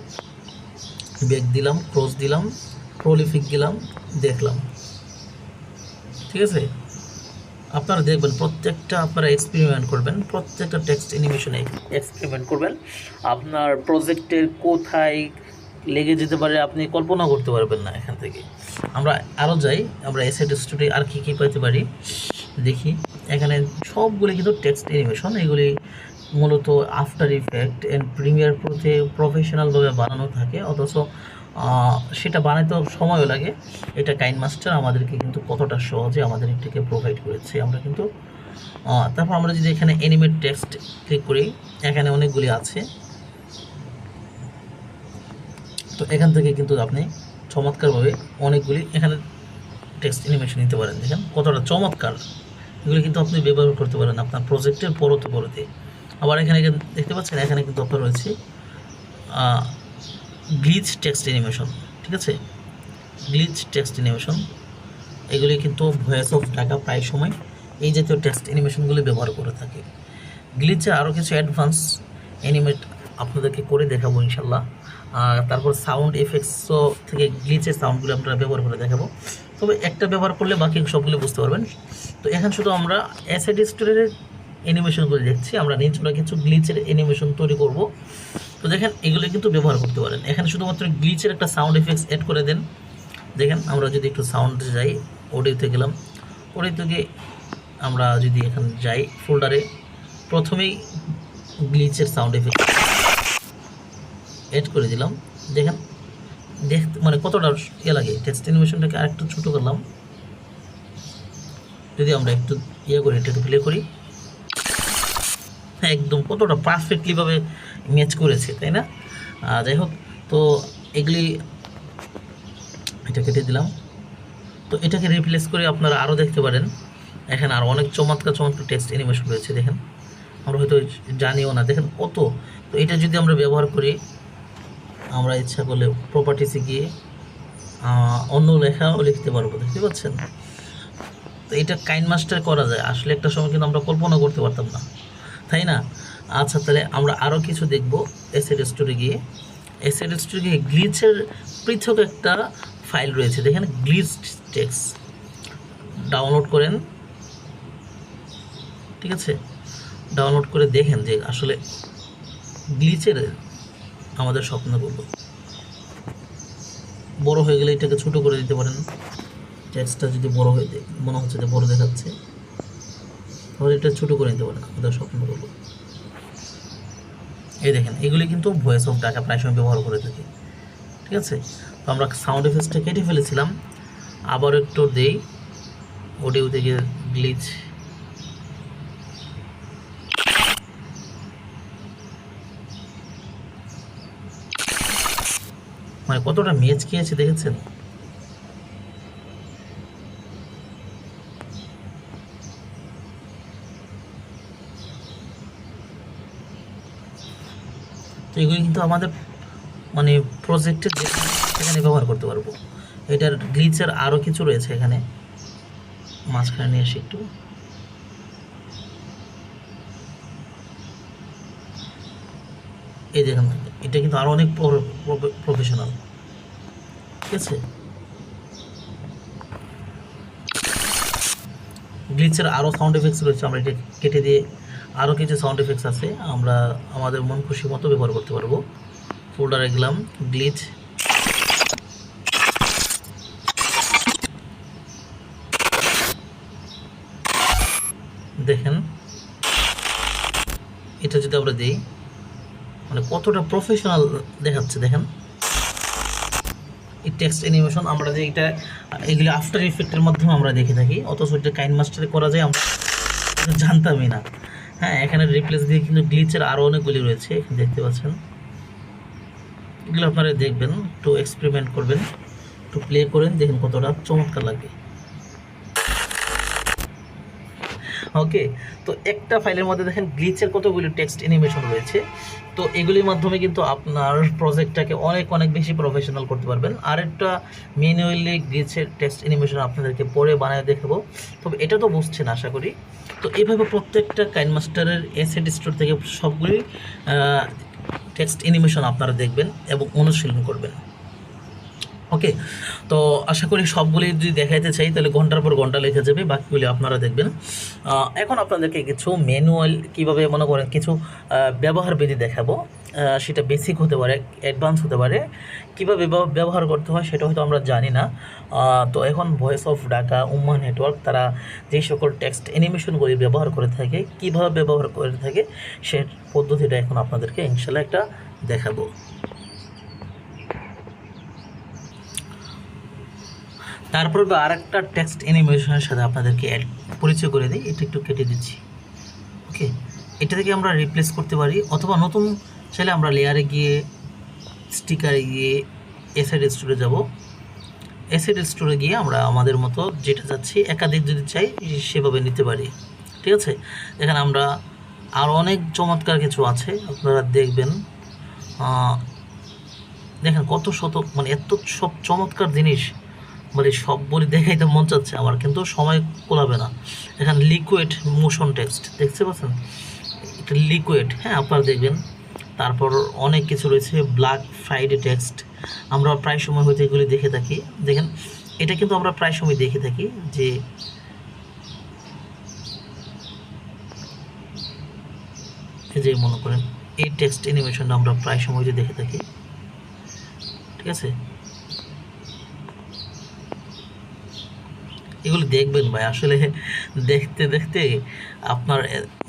ব্যাক দিলাম, ক্রস দিলাম, প্রলিফিক দিলাম, দেখলাম, ঠিক আছে। আপনারা দেখবেন প্রত্যেকটা আপনারা এক্সপেরিমেন্ট করবেন, প্রত্যেকটা টেক্সট অ্যানিমেশনে এক্সপেরিমেন্ট করবেন। আপনার প্রজেক্টের কোথায় লেগে যেতে পারে আপনি কল্পনা করতে পারবেন না। এখান থেকে আমরা আরও যাই, আমরা অ্যাসেট স্টুডিও আর কী কী পাইতে পারি দেখি। এখানে সবগুলি কিন্তু টেক্সট অ্যানিমেশন, এগুলি মূলত আফটার ইফেক্ট অ্যান্ড প্রিমিয়ার প্রোতে প্রফেশনালভাবে বানানো থাকে, অথচ সেটা বানাইতেও সময়ও লাগে। এটা কাইনমাস্টার আমাদেরকে কিন্তু কতটা সহজে আমাদের এটাকে প্রোভাইড করেছে। আমরা কিন্তু তারপর আমরা যদি এখানে অ্যানিমেট টেক্সট ক্লিক করি, এখানে অনেকগুলি আছে। তো এখান থেকে কিন্তু আপনি চমৎকারভাবে অনেকগুলি এখানে টেক্সট অ্যানিমেশন নিতে পারেন। দেখেন কতটা চমৎকার, এগুলো কিন্তু আপনি ব্যবহার করতে পারেন আপনার প্রজেক্টের পরতে। আবার এখানে দেখতে পাচ্ছেন, এখানে কিন্তু আপনার রয়েছে গ্লিচ টেক্সট অ্যানিমেশন। ঠিক আছে, গ্লিচ টেক্সট অ্যানিমেশন এগুলি কিন্তু ভয়েস অফ ঢাকা প্রায় সময় এই জাতীয় টেক্সট অ্যানিমেশনগুলি ব্যবহার করে থাকে। গ্লিচে আরও কিছু অ্যাডভান্স অ্যানিমেট আপনাদেরকে করে দেখাবো ইনশাল্লাহ। তারপর সাউন্ড এফেক্টসও থেকে গ্লিচের সাউন্ডগুলো আমরা ব্যবহার করে দেখাবো। তবে একটা ব্যবহার করলে বাকি সবগুলো বুঝতে পারবেন। তো এখন শুধু আমরা অ্যাসেট স্টোরের অ্যানিমেশনগুলো দেখছি, আমরা নিজেরা কিছু গ্লিচের অ্যানিমেশন তৈরি করব। তো দেখেন এগুলো কিন্তু ব্যবহার করতে পারেন। এখানে শুধুমাত্র গ্লিচের একটা সাউন্ড এফেক্টস অ্যাড করে দেন। দেখেন আমরা যদি একটু সাউন্ডে যাই, অডিওতে গেলাম, অডিও থেকে আমরা যদি এখানে যাই ফোল্ডারে, প্রথমেই গ্লিচের সাউন্ড এফেক্ট অ্যাড করে দিলাম। দেখেন দেখতে মানে কতটা লাগে। টেক্সট অ্যানিমেশনটাকে আরেকটু ছোটো করলাম, যদি আমরা একটু করি, এটাকে প্লে করি, হ্যাঁ একদম কতটা পারফেক্টলিভাবে ম্যাচ করেছে, তাই না? যাই হোক, তো এগুলি এটা কেটে দিলাম। তো এটাকে রিপ্লেস করে আপনারা আরও দেখতে পারেন, এখানে আরও অনেক চমৎকার টেক্সট অ্যানিমেশন রয়েছে। দেখেন আমরা হয়তো জানিও না, দেখেন কত। তো এটা যদি আমরা ব্যবহার করি, আমরা ইচ্ছা করলে প্রপার্টিসে গিয়ে অন্য লেখাও লিখতে পারবো, দেখতে পাচ্ছেন? তো এটা কাইনমাস্টার করা যায়, আসলে একটা সময় কিন্তু আমরা কল্পনা করতে পারতাম না, তাই না? আচ্ছা, তাহলে আমরা আরও কিছু দেখব। অ্যাসেট স্টোরে গিয়ে গ্লিচের পৃথক একটা ফাইল রয়েছে, দেখেন গ্লিচ টেক্সট ডাউনলোড করেন। ঠিক আছে, ডাউনলোড করে দেখেন যে আসলে গ্লিচের আমাদের স্বপ্ন করবো। বড় হয়ে গেলে এটাকে ছোটো করে দিতে পারেন। টেক্সটটা যদি বড় হয়ে মনে হচ্ছে যে বড় দেখাচ্ছে, তাহলে এটা ছোটো করে নিতে পারেন। আমাদের স্বপ্ন করবো, এই দেখেন এগুলি কিন্তু ভয়েস অফ ঢাকা প্রায় সময় ব্যবহার করে থাকি। ঠিক আছে, তো আমরা সাউন্ড এফেক্টসটা কেটে ফেলেছিলাম, আবার একটু দেই অডিও থেকে গ্লিচ। মানে কতটা ম্যাচ খেয়েছে দেখেছেন? তো এগুলি কিন্তু আমাদের মানে প্রজেক্টের এখানে ব্যবহার করতে পারবো। এটার গ্লিচের আরও কিছু রয়েছে, এখানে মাঝখানে নিয়ে এসে একটু এই দেখেন, এটা কিন্তু আরও অনেক প্রফেশনাল। ঠিক আছে, গ্লিচের আরও সাউন্ড এফেক্টস রয়েছে, আমরা এটা কেটে দিয়ে আরও কিছু সাউন্ড এফেক্টস আছে, আমরা আমাদের মন খুশি মতো ব্যবহার করতে পারবো। ফোল্ডারে গেলাম, গ্লিচ, দেখেন এটা যদি আমরা দিই, মানে কতটা প্রফেশনাল দেখাচ্ছে। দেখেন এই টেক্সট অ্যানিমেশন আমরা যে এটা এগুলি আফটার ইফেক্টের মাধ্যমে আমরা দেখে থাকি, অথচ এটা কাইনমাস্টারে করা যায় আমরা জানতামই না। হ্যাঁ, এখানে রিপ্লেস দিয়ে কিন্তু গ্লিচের আরও অনেকগুলি রয়েছে, এখানে দেখতে পাচ্ছেন। এগুলো আপনারা দেখবেন, একটু এক্সপেরিমেন্ট করবেন, একটু প্লে করেন, দেখেন কতটা চমৎকার লাগে। ওকে, তো একটা ফাইলের মধ্যে দেখেন গ্লিচের কতগুলি টেক্সট অ্যানিমেশন রয়েছে। তো এগুলির মাধ্যমে কিন্তু আপনার প্রজেক্টটাকে অনেক বেশি প্রফেশনাল করতে পারবেন। আর একটা ম্যানুয়ালি গ্লিচের টেক্সট অ্যানিমেশন আপনাদেরকে পরে বানিয়ে দেখাবো, তবে এটা তো বুঝছেন আশা করি। তো এইভাবে প্রত্যেকটা কাইনমাস্টারের অ্যাসেট স্টোর থেকে সবগুলি টেক্সট অ্যানিমেশন আপনারা দেখবেন এবং অনুশীলন করবেন। ওকে, তো আশা করি সবগুলি যদি দেখাইতে চাই তাহলে ঘন্টার পর ঘন্টা লেখা যাবে, বাকিগুলি আপনারা দেখবেন। এখন আপনাদেরকে কিছু ম্যানুয়াল কীভাবে মনে করেন কিছু ব্যবহার বিধি দেখাবো, সেটা বেসিক হতে পারে, অ্যাডভান্স হতে পারে। কীভাবে ব্যবহার করতে হয় সেটা হয়তো আমরা জানি না। তো এখন voice of Dhaka, Umma network তারা যেই সকল টেক্সট অ্যানিমেশনগুলি ব্যবহার করে থাকে, কীভাবে ব্যবহার করে থাকে সে পদ্ধতিটা এখন আপনাদেরকে ইনশাল্লাহ একটা দেখাবো। তারপর আরেকটা টেক্সট অ্যানিমেশনের সাথে আপনাদেরকে পরিচয় করে দিই, এটা একটু কেটে দিচ্ছি। ওকে, এটা থেকে আমরা রিপ্লেস করতে পারি, অথবা নতুন চাইলে আমরা লেয়ারে গিয়ে স্টিকারে গিয়ে অ্যাসেট স্টোরে যাব। অ্যাসেট স্টোরে গিয়ে আমরা আমাদের মতো যেটা চাচ্ছি একাধিক যদি চাই সেভাবে নিতে পারি। ঠিক আছে, এখানে আমরা আরও অনেক চমৎকার কিছু আছে, আপনারা দেখবেন। দেখেন কত শত, মানে এত সব চমৎকার জিনিস, মানে সব বলে দেখাইতে মন চাচ্ছে আমার, কিন্তু সময় কোলাবে না। এখানে লিকুইড মোশন টেক্সট দেখতে পাচ্ছেন, এটা লিকুইড, হ্যাঁ আপনারা দেখবেন। তারপর অনেক কিছু রয়েছে, ব্ল্যাক ফ্রাইডে টেক্সট, আমরা প্রায় সময় হয়তো এগুলি দেখে থাকি। দেখেন এটা কিন্তু আমরা প্রায় সময় দেখে থাকি, যে এই যে মনে করেন এই টেক্সট অ্যানিমেশনটা আমরা প্রায় সময় যে দেখে থাকি। ঠিক আছে, এগুলো দেখবেন ভাই, আসলে দেখতে দেখতে আপনার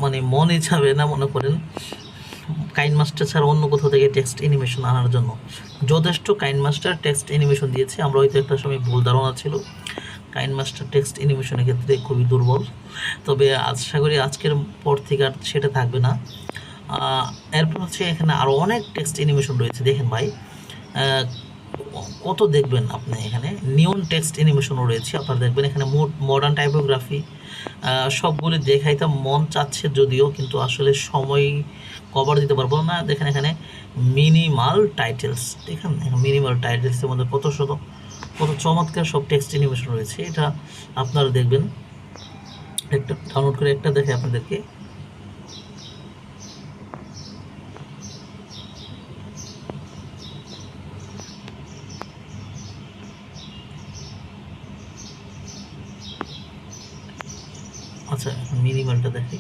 মানে মন ইচ্ছাবে না, মনে করেন কাইনমাস্টার ছাড়া অন্য কোথাও থেকে টেক্সট অ্যানিমেশন আনার জন্য। যথেষ্ট কাইনমাস্টার টেক্সট অ্যানিমেশন দিয়েছে, আমরা হয়তো একটা সময় ভুল ধারণা ছিল কাইনমাস্টার টেক্সট অ্যানিমেশনের ক্ষেত্রে খুবই দুর্বল, তবে আশা করি আজকের পর থেকে আর সেটা থাকবে না। এরপর হচ্ছে এখানে আরও অনেক টেক্সট অ্যানিমেশন রয়েছে, দেখেন ভাই কত দেখবেন আপনি। এখানে নিয়ন টেক্সট অ্যানিমেশনও রয়েছে, আপনারা দেখবেন। এখানে মডার্ন টাইপোগ্রাফি, সবগুলি দেখাইতে মন চাচ্ছে যদিও, কিন্তু আসলে সময় কভার দিতে পারবো না। দেখেন এখানে মিনিমাল টাইটেলস, দেখেন মিনিমাল টাইটেলসের মধ্যে কত চমৎকার সব টেক্সট অ্যানিমেশন রয়েছে, এটা আপনারা দেখবেন। একটা ডাউনলোড করে একটা দেখে আপনাদেরকে। আচ্ছা, মিনিমালটা দেখি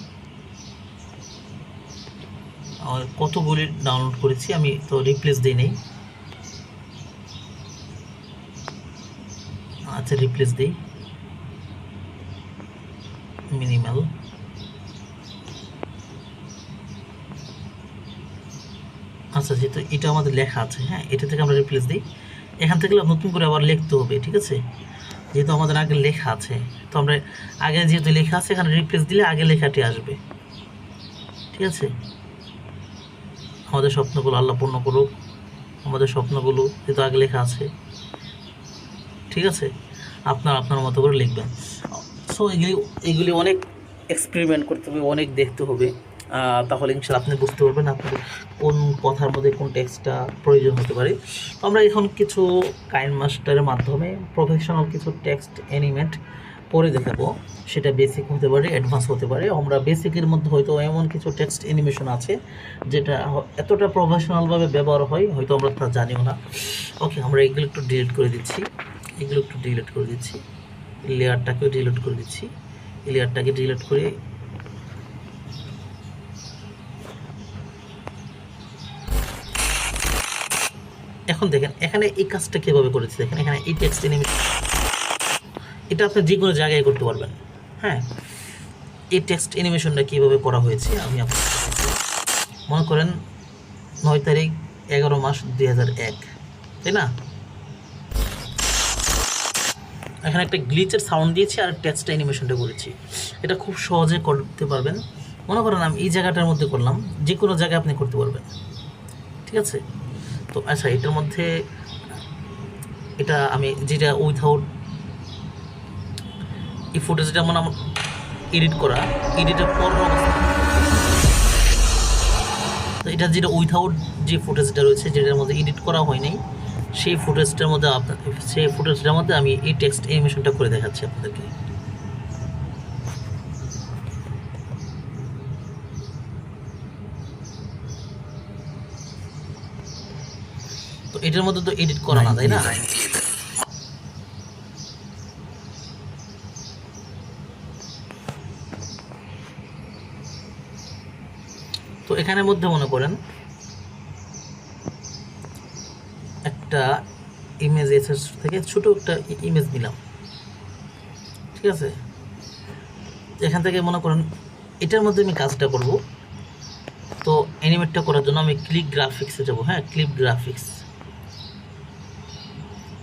কতগুলি ডাউনলোড করেছি আমি, তো রিপ্লেস দিই নেই। আচ্ছা রিপ্লেস দিই, মিনিমাল। আচ্ছা, যেহেতু এটা আমাদের লেখা আছে, হ্যাঁ এটা থেকে আমরা রিপ্লেস দিই। এখান থেকে নতুন করে আবার লিখতে হবে, ঠিক আছে, যেহেতু আমাদের আগে লেখা আছে, তো আমরা আগে যেহেতু লেখা আছে এখানে রিপ্লেস দিলে আগে লেখাটি আসবে। ঠিক আছে, আমাদের স্বপ্নগুলো আল্লাহ পূর্ণ করুক, আমাদের স্বপ্নগুলো যেহেতু আগে লেখা আছে। ঠিক আছে, আপনার মতো করে লিখবেন। সো এগুলি অনেক এক্সপেরিমেন্ট করতে হবে, অনেক দেখতে হবে, তাহলে ইনশাল্লাহ আপনি বুঝতে পারবেন আপনার কোন কথার মধ্যে কোন টেক্সটটা প্রয়োজন হতে পারে। তো আমরা এখন কিছু কাইনমাস্টারের মাধ্যমে প্রফেশনাল কিছু টেক্সট অ্যানিমেট পরে দেখাবো, সেটা বেসিক হতে পারে, অ্যাডভান্স হতে পারে। আমরা বেসিকের মধ্যে হয়তো এমন কিছু টেক্সট অ্যানিমেশন আছে যেটা এতটা প্রফেশনালভাবে ব্যবহার হয় হয়তো আমরা তা জানিও না। ওকে, আমরা এগুলো একটু ডিলিট করে দিচ্ছি, লেয়ারটাকেও ডিলিট করে দিচ্ছি। লেয়ারটাকে ডিলিট করে এখন দেখেন এখানে এই কাজটা কীভাবে করেছি, দেখেন এখানে এই টেক্সট অ্যানিমেশন, এটা আপনি যে কোনো জায়গায় করতে পারবেন। হ্যাঁ, এই টেক্সট অ্যানিমেশনটা কীভাবে করা হয়েছে আমি আপনাকে মনে করেন 9 তারিখ 11 মাস 2001, তাই না? এখানে একটা গ্লিচের সাউন্ড দিয়েছি আর টেক্সট অ্যানিমেশনটা করেছি, এটা খুব সহজে করতে পারবেন। মনে করেন আমি এই জায়গাটার মধ্যে করলাম, যে কোনো জায়গায় আপনি করতে পারবেন। ঠিক আছে, তো আচ্ছা এটার মধ্যে এটা আমি যেটা উইথাউট এই ফুটেজটা মানে আমার এডিটের পর অবস্থা, তো এটা যেটা উইথাউট যে ফুটেজটা রয়েছে যেটার মধ্যে এডিট করা হয়নি, সেই ফুটেজটার মধ্যে আমি এই টেক্সট অ্যানিমেশনটা করে দেখাচ্ছি আপনাদেরকে। তো এটার মধ্যে তো এডিট করা না, তাই না? তো এখানের মধ্যে মনে করেন একটা ইমেজ এসএস থেকে ছোট একটা ইমেজ নিলাম, ঠিক আছে? এখান থেকে মনে করেন এটার মধ্যে আমি কাজটা করব, তো অ্যানিমেটটা করার জন্য আমি ক্লিপ গ্রাফিক্সে যাব। হ্যাঁ, ক্লিপ গ্রাফিক্স,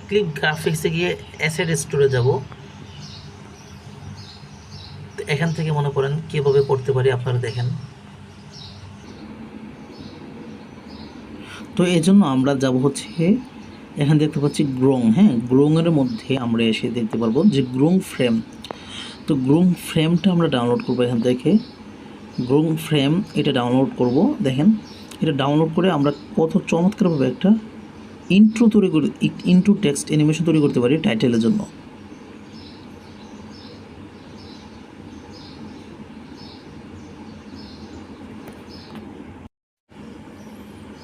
ক্লিপ গ্রাফিক্সে গিয়ে অ্যাসেট স্টোরে যাব। এখান থেকে মনে করেন কীভাবে করতে পারি আপনারা দেখেন। তো এই জন্য আমরা যাব হচ্ছে এখানে দেখতে পাচ্ছি গ্রোং, হ্যাঁ, গ্রোংয়ের মধ্যে আমরা এসে দেখতে পারবো যে গ্রোং ফ্রেম। তো গ্রোং ফ্রেমটা আমরা ডাউনলোড করবো এখান থেকে। গ্রোং ফ্রেম এটা ডাউনলোড করব। দেখেন এটা ডাউনলোড করে আমরা কত চমৎকারভাবে একটা ইন্ট্রো তৈরি করে ইন্ট্রো টেক্সট অ্যানিমেশন তৈরি করতে পারি টাইটেলের জন্য।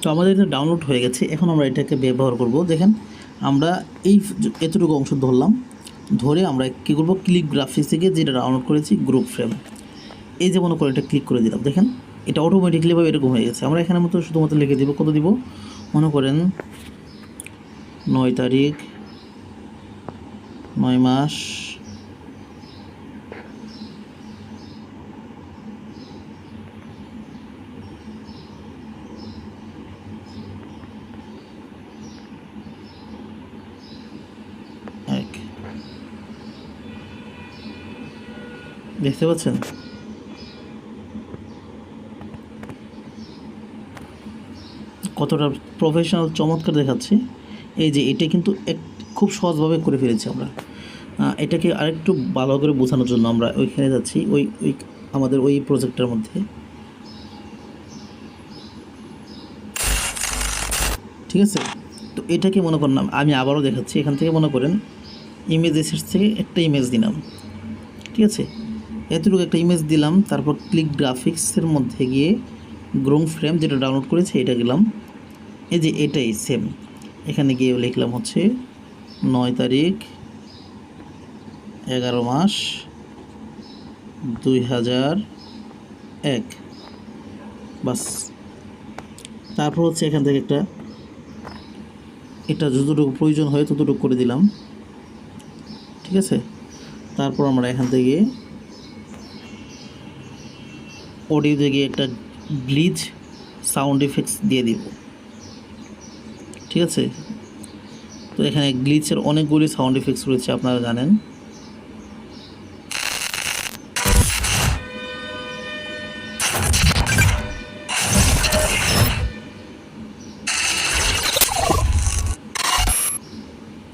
তো আমাদের এটা ডাউনলোড হয়ে গেছে। এখন আমরা এটাকে ব্যবহার করব। দেখেন আমরা এই এতটুকু অংশ ধরলাম, ধরে আমরা কী করবো, ক্লিক গ্রাফিক্স থেকে যেটা ডাউনলোড করেছি গ্রুপ ফ্রেম, এই যে মনে করে এটা ক্লিক করে দিলাম। দেখেন এটা অটোমেটিকলিভাবে এরকম হয়ে গেছে। আমরা এখানে মতো শুধুমাত্র লিখে দিব, কত দিব, মনে করেন 9 তারিখ 9 মাস দেখতে পাচ্ছেন। কতটা প্রফেশনাল চমৎকার দেখাচ্ছে। এই যে এটা কিন্তু খুব সহজভাবে করে ফেলেছি আমরা। এটাকে আরেকটু ভালো করে বোঝানোর জন্য আমরা ওইখানে যাচ্ছি, ওই আমাদের ওই প্রজেক্টের মধ্যে, ঠিক আছে। তো এটাকে মনে করেন আমি আবারও দেখাচ্ছি। এখান থেকে মনে করেন ইমেজ এসেস থেকে একটা ইমেজ দিলাম, ঠিক আছে, এতটুকু একটা ইমেজ দিলাম। তারপর ক্লিক গ্রাফিক্সের মধ্যে গিয়ে গ্রোং ফ্রেম যেটা ডাউনলোড করেছে এটা গেলাম, এই যে এটাই সেম, এখানে গিয়ে লিখলাম হচ্ছে 9 তারিখ 11 মাস 2001, বাস। তারপর হচ্ছে এখান থেকে এটা যতটুকু প্রয়োজন হয় ততটুকু করে দিলাম, ঠিক আছে। তারপর আমরা এখান থেকে অডিওতে গিয়ে একটা গ্লিচ সাউন্ড ইফেক্টস দিয়ে দিব, ঠিক আছে। তো এখানে গ্লিচের অনেকগুলি সাউন্ড ইফেক্টস রয়েছে, আপনারা জানেন।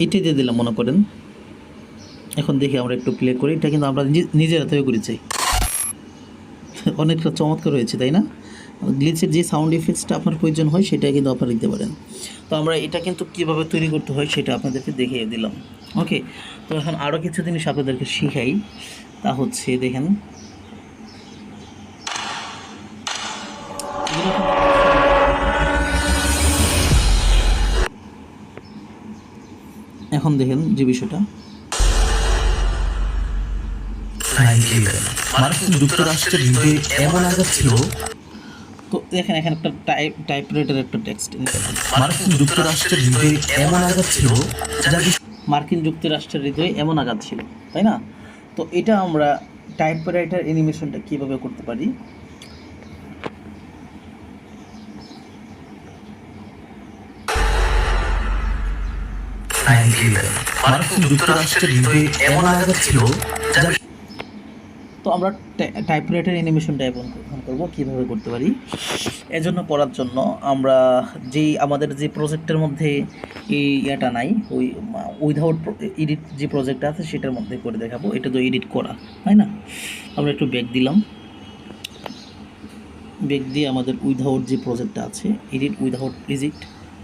এটি দিয়ে দিলাম মনে করেন। এখন দেখি আমরা একটু প্লে করি। এটা কিন্তু আমরা নিজের হাতে করেছি, অনেকটা চমৎকার হয়েছে, তাই না? গ্লিচের যে সাউন্ড ইফেক্টসটা আপনার প্রয়োজন হয় সেটা কিন্তু আপনারা দিতে পারেন। তো আমরা এটা কিন্তু কীভাবে তৈরি করতে হয় সেটা আপনাদেরকে দেখিয়ে দিলাম। ওকে, তো এখন আরও কিছু জিনিস আপনাদেরকে শিখাই। তা হচ্ছে দেখেন, এখন দেখেন যে বিষয়টা, মার্কিন যুক্তরাষ্ট্রের হৃদয়ে এমন আঘাত ছিল। তো দেখেন এখানে একটা টাইপরাইটার একটা টেক্সট, মার্কিন যুক্তরাষ্ট্রের হৃদয়ে এমন আঘাত ছিল, মার্কিন যুক্তরাষ্ট্রের হৃদয়ে এমন আঘাত ছিল, তাই না? তো এটা আমরা টাইপরাইটার অ্যানিমেশনটা কীভাবে করতে পারি, মার্কিন যুক্তরাষ্ট্রের হৃদয়ে এমন আঘাত ছিল। তো আমরা টাইপরাইটার অ্যানিমেশনটা এখন করবো কীভাবে করতে পারি। এজন্য করার জন্য আমরা আমাদের যে প্রজেক্টের মধ্যে এই ইয়েটা নাই, ওই উইদাউট এডিট যে প্রজেক্ট আছে সেটার মধ্যে করে দেখাবো। এটা তো এডিট করা, তাই না? আমরা একটু ব্যাক দিলাম, ব্যাক দিয়ে আমাদের উইদাউট যে প্রজেক্টটা আছে, এডিট উইদাউট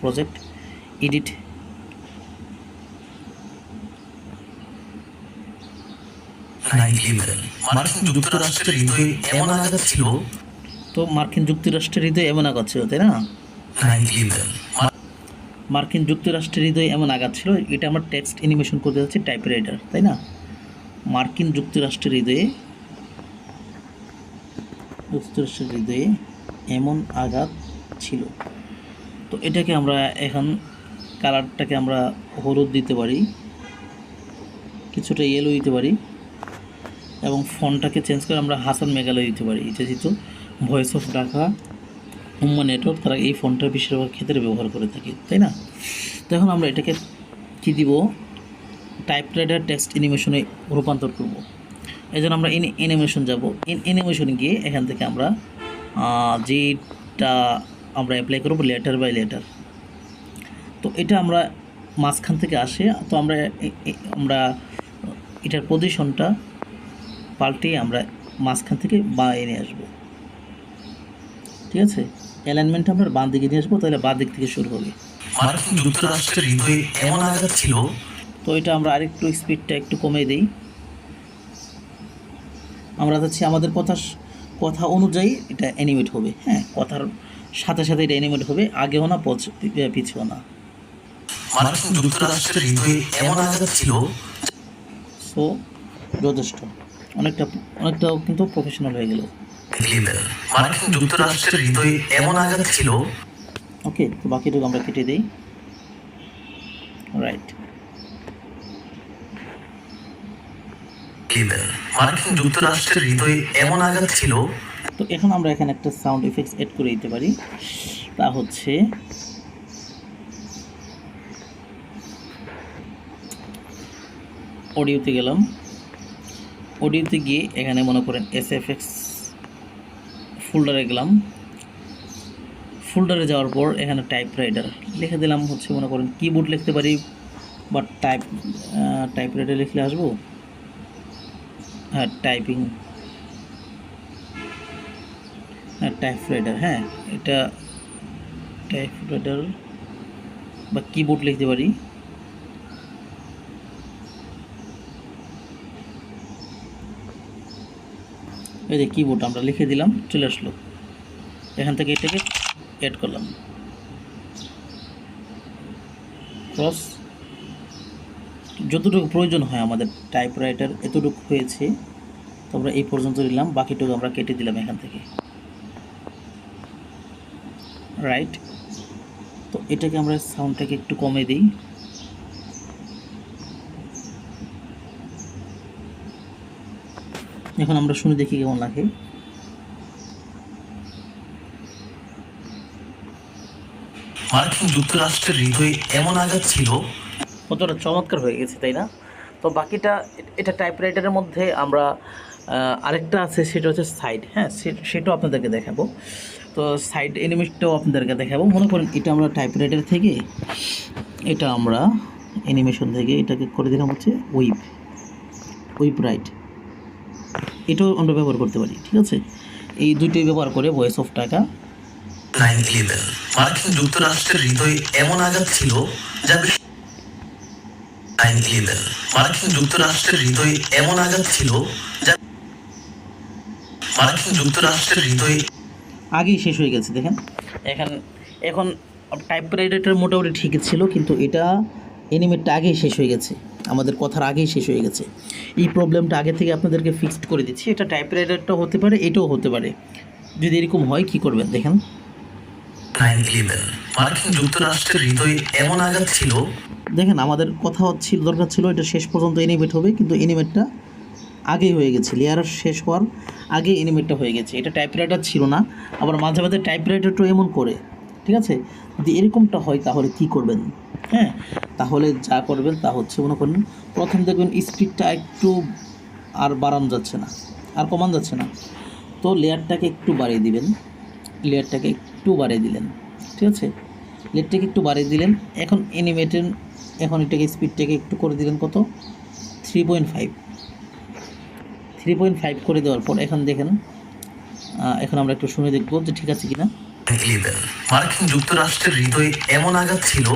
প্রজেক্ট, এডিট, মার্কিন যুক্তরাষ্ট্রের হৃদয়ে এমন আঘাত ছিল। তো মার্কিন যুক্তরাষ্ট্রের হৃদয়ে এমন আঘাত ছিল, তাই না? মার্কিন যুক্তরাষ্ট্রের হৃদয়ে এমন আঘাত ছিল, এটা আমরা টেক্সট অ্যানিমেশন করতে যাচ্ছি টাইপরাইটার, তাই না? মার্কিন যুক্তরাষ্ট্রের হৃদয়ে এমন আঘাত ছিল। তো এটাকে আমরা এখন কালারটাকে আমরা হলুদ দিতে পারি, কিছুটা ইয়েলো দিতে পারি, এবং ফন্টটাকে চেঞ্জ করে আমরা হাসান মেঘালয় দিতে পারি। এটা যেহেতু voice of Dhaka Umma network, তারা এই ফন্টটার বেশিরভাগ ক্ষেত্রে ব্যবহার করে থাকে, তাই না? তো এখন আমরা এটাকে কী দিব, টাইপরাইটার টেক্সট অ্যানিমেশনে রূপান্তর করব। এই জন্য আমরা অ্যানিমেশন যাব। অ্যানিমেশনে গিয়ে এখান থেকে আমরা যেটা আমরা অ্যাপ্লাই করব লেটার বাই লেটার। তো এটা আমরা মাঝখান থেকে আসে, তো আমরা এটার পজিশনটা পাল্টে আমরা মাঝখান থেকে বাঁয়ে নিয়ে আসবো। ঠিক আছে, অ্যালাইনমেন্ট আমরা বাঁ দিকে নিয়ে আসবো, তাহলে বাঁ দিক থেকে শুরু হবে। মার্কিন যুক্তরাষ্ট্রের হৃদয়ে এমন আঘাত ছিল। তো এটা আমরা আরেকটু স্পিডটা একটু কমিয়ে দিই। আমরা যাচ্ছি আমাদের কথা অনুযায়ী এটা অ্যানিমেট হবে। হ্যাঁ, কথার সাথে সাথে এটা অ্যানিমেট হবে, আগেও না পিছেও না। মার্কিন যুক্তরাষ্ট্রের হৃদয়ে এমন আঘাত ছিল। সো যথেষ্ট, অনেকটাও কিন্তু প্রফেশনাল হয়ে গেল। মার্কিন যুক্তরাষ্ট্রের হৃদয়ে এমন আঘাত ছিল। ওকে, তো বাকিটুকু আমরা কেটে দিই। রাইট। মার্কিন যুক্তরাষ্ট্রের হৃদয়ে এমন আঘাত ছিল। তো এখন আমরা এখানে একটা সাউন্ড এফেক্টস এড করে দিতে পারি, তা হচ্ছে অডিওতে গেলাম। অডিওতে গিয়ে এখানে মনে করেন এসএফএক্স ফোল্ডারে গেলাম। ফোল্ডারে যাওয়ার পর এখানে টাইপরাইটার লিখে দিলাম, হচ্ছে মনে করেন কিবোর্ড লিখতে পারি, বাট টাইপরাইটার লিখলে আসবো। হ্যাঁ, টাইপরাইটার, হ্যাঁ এটা টাইপরাইটার বা কিবোর্ড লিখতে পারি। এই যে কিবোর্ড আমরা লিখে দিলাম, চলে আসলো। এখান থেকে এটাকে অ্যাড করলাম, ক্রস। যতটুকু প্রয়োজন হয় আমাদের টাইপরাইটার এতটুকু হয়েছে, তো আমরা এই পর্যন্ত নিলাম, বাকিটুকু আমরা কেটে দিলাম এখান থেকে। রাইট। তো এটাকে আমরা সাউন্ডটাকে একটু কমে দিই। এখন আমরা শুনে দেখি কেমন লাগে। মার্কিন যুক্তরাষ্ট্রের হৃদয়ে এমন আঘাত ছিল। কতটা চমৎকার হয়ে গেছে, তাই না? তো বাকিটা এটা টাইপরাইটারের মধ্যে আমরা আরেকটা আছে, সেটা হচ্ছে সাইড। হ্যাঁ, সেটাও আপনাদেরকে দেখাবো। তো সাইড অ্যানিমেশনটাও আপনাদেরকে দেখাবো। মনে করেন এটা আমরা টাইপরাইটার থেকে, এটা আমরা অ্যানিমেশন থেকে এটাকে করে দিলাম হচ্ছে উইপ রাইট। এটাও আমরা ব্যবহার করতে পারি। ঠিক আছে, এই দুইটাই ব্যবহার করে ভয়েস অফ টাকা। 9/11 মার্কিন যুক্তরাষ্ট্রের হৃদয়ে এমন আঘাত ছিল যা 9/11 মার্কিন যুক্তরাষ্ট্রের হৃদয়ে এমন আঘাত ছিল যা মার্কিন যুক্তরাষ্ট্রের হৃদয়ে আগেই শেষ হয়ে গেছে। দেখেন এখন টাইপরাইটারটা মোটামুটি ঠিকই ছিল, কিন্তু এটা অ্যানিমেটটা আগেই শেষ হয়ে গেছে, আমাদের কথার আগেই শেষ হয়ে গেছে। এই প্রবলেমটা আগে থেকে আপনাদেরকে ফিক্সড করে দিচ্ছি। এটা টাইপরাইটারটাও হতে পারে, এটাও হতে পারে। যদি এরকম হয় কী করবেন দেখেন। 9/11 মার্কিন যুক্তরাষ্ট্রের হৃদয়ে এমন আঘাত ছিল। দেখেন, আমাদের কথা ছিল, দরকার ছিল এটা শেষ পর্যন্ত অ্যানিমেট হবে, কিন্তু অ্যানিমেটটা আগেই হয়ে গেছে, লেয়ার শেষ হওয়ার আগে অ্যানিমেটটা হয়ে গেছে। এটা টাইপরাইটার ছিল না। আবার মাঝে মাঝে টাইপরাইটারটাও এমন করে। ঠিক আছে, যদি এরকমটা হয় তাহলে কী করবেন? হ্যাঁ, তাহলে যা করবেন তা হচ্ছে, মনে করেন প্রথম দেখবেন স্পিডটা একটু আর বাড়ানো যাচ্ছে না, আর কমানো যাচ্ছে না, তো লেয়ারটাকে একটু বাড়িয়ে দিবেন। লেয়ারটাকে একটু বাড়িয়ে দিলেন। ঠিক আছে, লেয়ারটাকে একটু বাড়িয়ে দিলেন। এখন এখন এটাকে স্পিডটাকে একটু করে দিলেন কত, 3.5 করে দেওয়ার পর এখন দেখেন, এখন আমরা একটু শুনে দেখবো যে ঠিক আছে কিনা। মার্কিন যুক্তরাষ্ট্রের হৃদয়ে এমন আঘাত ছিল।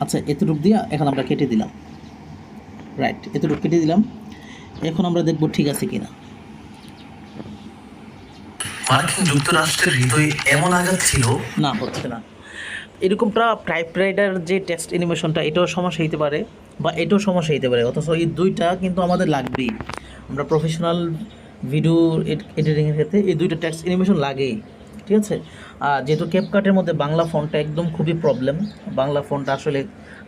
আচ্ছা, এতটুকু দিয়ে এখন আমরা কেটে দিলাম। রাইট, এতটুকু কেটে দিলাম। এখন আমরা দেখবো ঠিক আছে কিনা। মার্কিন যুক্তরাষ্ট্রের হৃদয়ে এমন আঘাত ছিল। না, হচ্ছে না। এরকমটা টাইপরাইটার যে টেক্সট অ্যানিমেশনটা, এটাও সমস্যা হতে পারে বা এটাও সমস্যা হতে পারে। অথচ এই দুইটা কিন্তু আমাদের লাগবেই। আমরা প্রফেশনাল ভিডিও এডিটিংয়ের ক্ষেত্রে এই দুইটা টেক্সট অ্যানিমেশন লাগেই। ঠিক আছে, যেহেতু ক্যাপকাটের মধ্যে বাংলা ফন্টটা একদম খুবই প্রবলেম। বাংলা ফন্ট আসলে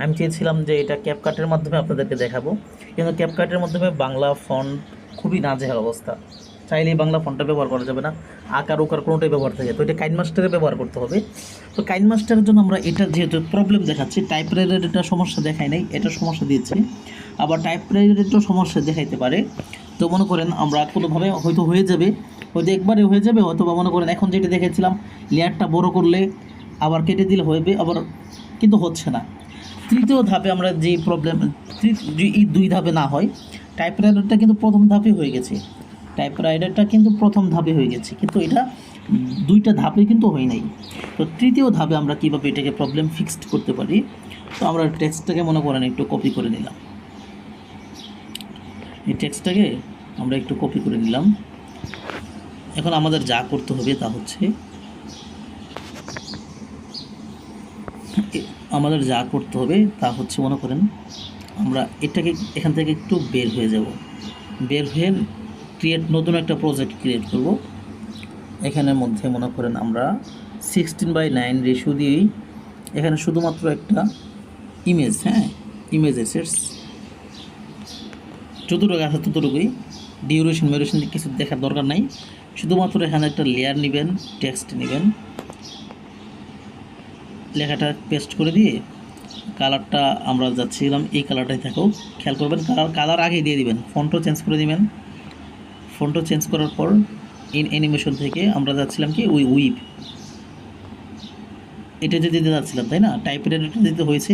আমি চেয়েছিলাম যে এটা ক্যাপকাটের মাধ্যমে আপনাদেরকে দেখাবো, কিন্তু ক্যাপকাটের মাধ্যমে বাংলা ফন্ট খুবই নাজেহাল অবস্থা। চাইলেই বাংলা ফন্টটা ব্যবহার করা যাবে না, আকার উকার কোনোটাই ব্যবহার থাকে, তো এটা কাইনমাস্টারে ব্যবহার করতে হবে। তো কাইনমাস্টারের জন্য আমরা এটা যেহেতু প্রবলেম দেখাচ্ছি, টাইপরাইটারের এটা সমস্যা দেখায় নাই, এটা সমস্যা দিয়েছে, আবার টাইপরাইটারেরও সমস্যা দেখাইতে পারে। তো মনে করেন আমরা কোনোভাবে হয়তো হয়ে যাবে, হয়তো একবারে হয়ে যাবে, হয়তো বা মনে করেন এখন যেটা দেখেছিলাম লেয়ারটা বড় করলে আবার কেটে দিলে হবে, আবার কিন্তু হচ্ছে না। তৃতীয় ধাপে আমরা যে প্রবলেম, এই 2 ধাপে না হয়, টাইপরাইটারটা কিন্তু প্রথম ধাপে হয়ে গেছে, টাইপরাইটারটা কিন্তু প্রথম ধাপে হয়ে গেছে, কিন্তু এটা 2টা ধাপে কিন্তু হয় নাই। তো তৃতীয় ধাপে আমরা কীভাবে এটাকে প্রবলেম ফিক্সড করতে পারি, তো আমরা টেক্সটটাকে মনে করেন একটু কপি করে নিলাম, এই টেক্সটটাকে আমরা একটু কপি করে নিলাম। এখন আমাদের যা করতে হবে তা হচ্ছে মনে করেন আমরা এটাকে এখান থেকে একটু বের হয়ে যাব, বের হয়ে নতুন একটা প্রজেক্ট ক্রিয়েট করব। এখানের মধ্যে মনে করেন আমরা 16:9 রেশিও দিয়েই এখানে শুধুমাত্র একটা ইমেজ, ইমেজ এসেটস যতটুকু আছে ততটুকুই, ডিউরেশন মেরেশন কিছু দেখার দরকার নাই, শুধুমাত্র এখানে একটা লেয়ার নেবেন, টেক্সট নেবেন, লেখাটা পেস্ট করে দিয়ে কালারটা আমরা যাচ্ছিলাম এই কালারটাই থাকুক, খেয়াল করবেন কালার আগেই দিয়ে দিবেন, ফন্টও চেঞ্জ করে দিবেন। ফন্টও চেঞ্জ করার পর অ্যানিমেশন থেকে আমরা যাচ্ছিলাম কি উইপ, এটা যে দিতে যাচ্ছিলাম, তাই না, টাইপরাইটারটা দিতে হয়েছে।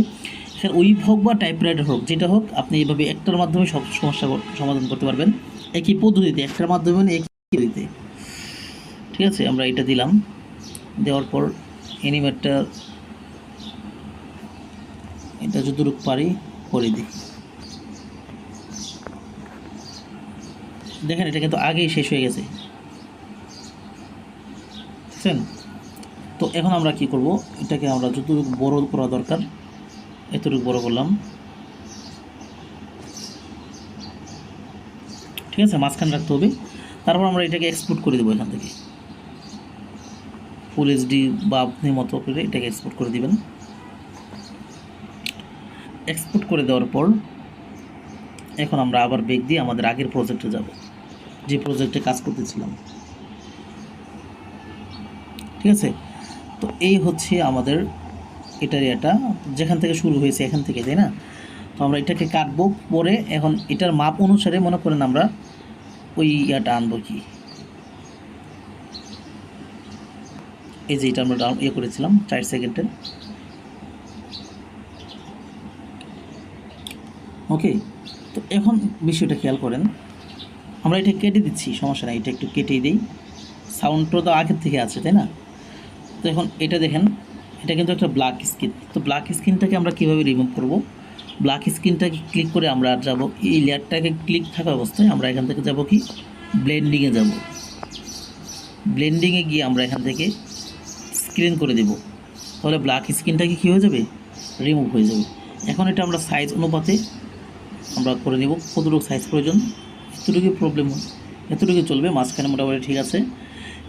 সেখানে উইপ হোক বা টাইপরাইটার হোক, যেটা হোক আপনি এইভাবে একটার মাধ্যমে সব সমস্যা সমাধান করতে পারবেন, একই পদ্ধতিতে, একটার মাধ্যমে একই পদ্ধতিতে। ঠিক আছে, আমরা এটা দিলাম, দেওয়ার পর অ্যানিমেটটা এটা যতটুকু পারি করে দিই। দেখেন এটা কিন্তু আগেই শেষ হয়ে গেছে, বুঝছেন? তো এখন আমরা কি করব, এটাকে আমরা যতটুকু বড় করা দরকার এতটুকু বড় করলাম। ঠিক আছে, মাঝখানে রাখতে হবে। তারপর আমরা এটাকে এক্সপোর্ট করে দেবো এখান থেকে, ফুল এইচডি বা আপনি মতো করে এটাকে এক্সপোর্ট করে দিবেন। এক্সপোর্ট করে দেওয়ার পর এখন আমরা আবার ব্যাক দিয়ে আমাদের আগের প্রজেক্টে যাব, যে প্রজেক্টে কাজ করতেছিলাম। ঠিক আছে, তো এই হচ্ছে আমাদের এটা যেখান থেকে শুরু হয়েছে এখান থেকে, তাই না? তো আমরা এটাকে কাটবো, পরে এখন এটার মাপ অনুসারে মনে করেন আমরা ওই আনবো কি, এই যে এটা আমরা করেছিলাম 4 সেকেন্ডের। ওকে, তো এখন বিষয়টা খেয়াল করেন, আমরা এটা কেটে দিচ্ছি, সমস্যা নাই, এটা একটু কেটেই দিই, সাউন্ডটা তো আগের থেকে আছে, তাই না? তো এখন এটা দেখেন, এটা কিন্তু একটা ব্ল্যাক স্ক্রিন। তো ব্ল্যাক স্ক্রিনটাকে আমরা কীভাবে রিমুভ করব, ব্ল্যাক স্ক্রিনটাকে ক্লিক করে আমরা যাব, এই লেয়ারটাকে ক্লিক থাকা অবস্থায় আমরা এখান থেকে যাব কি, ব্লেন্ডিংয়ে যাব। ব্লেন্ডিংয়ে গিয়ে আমরা এখান থেকে স্ক্রিন করে দেব, তাহলে ব্ল্যাক স্ক্রিনটাকে কী হয়ে যাবে, রিমুভ হয়ে যাবে। এখন এটা আমরা সাইজ অনুপাতে আমরা করে নেব, কতটুকু সাইজ প্রয়োজন, এতটুকু প্রবলেম এতটুকু চলবে, মাঝখানে মোটামুটি ঠিক আছে।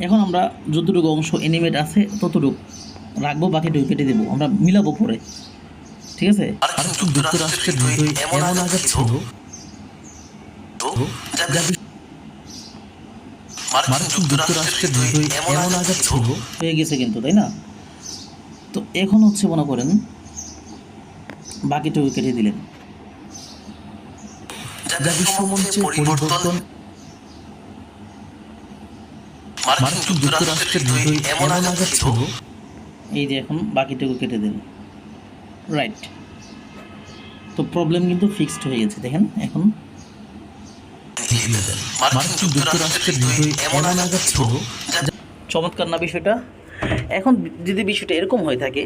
এখন আমরা যতটুকু অংশ অ্যানিমেট আছে ততটুকু রাখবো, বাকিটুকু কেটে দেবো, আমরা মিলাবো পরে। ঠিক আছে, মার্কিন যুক্তরাষ্ট্রের হৃদয় এমন আঘাত ছিল হয়ে গেছে কিন্তু, তাই না? তো এখন হচ্ছে মনে করেন বাকিটুকু কেটে দিলেন, যা বিশ্বমঞ্চে পরিবর্তন। মার্কিন যুক্তরাষ্ট্রের হৃদয় এমন আঘাত ছিল, এই যে এখন বাকিটুকু কেটে দিন, রাইট। তো প্রবলেম কিন্তু ফিক্সড হয়ে গেছে, দেখেন এখন মার্কিন যুক্তরাষ্ট্রের হৃদয় এমন আঘাত ছিল। চমৎকার না বিষয়টা? এখন যদি বিষয়টা এরকম হয়ে থাকে,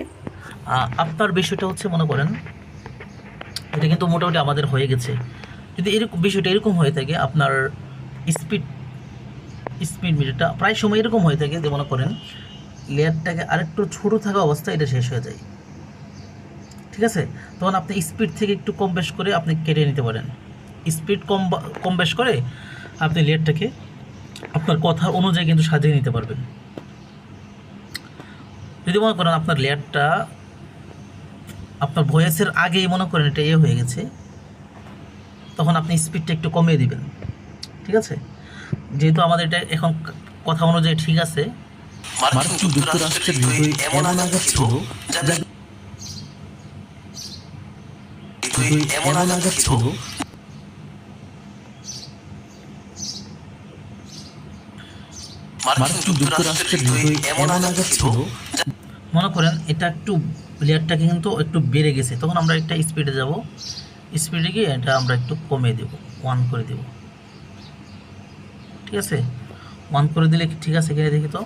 আপনার বিষয়টা হচ্ছে মনে করেন এটা কিন্তু মোটামুটি আমাদের হয়ে গেছে, যদি এরকম বিষয়টা এরকম হয়ে থাকে, আপনার স্পিড মিটারটা প্রায় সময় এরকম হয়ে থাকে যে মনে করেন লেয়ারটাকে আরেকটু ছোটো থাকা অবস্থায় এটা শেষ হয়ে যায়। ঠিক আছে, তখন আপনি স্পিড থেকে একটু কম বেশ করে আপনি কেটে নিতে পারেন, স্পিড কম বেশ করে আপনি লেয়ারটাকে আপনার কথা অনুযায়ী কিন্তু সাজিয়ে নিতে পারবেন। যদি মনে করেন আপনার লেয়ারটা আপনার ভয়েসের আগেই মনে করেন এটা হয়ে গেছে, তখন আপনি স্পিডটা একটু কমিয়ে দিবেন। ঠিক আছে, যেহেতু আমাদের এটা এখন কথা অনুযায়ী ঠিক আছে, মার্কিন যুক্তরাষ্ট্রের হৃদয়ে এমন আঘাত ছিল যা এমন আঘাত ছিল মার্কিন যুক্তরাষ্ট্রের হৃদয়ে এমন আঘাত ছিল মনে করেন এটা একটু লেয়ারটাকে কিন্তু একটু বেড়ে গেছে, তখন আমরা একটা স্পিডে যাব, স্পিডে গিয়ে এটা আমরা একটু কমিয়ে দেব, 1 করে দেব। ঠিক আছে, 1 করে দিলে ঠিক আছে কিনা দেখি তো।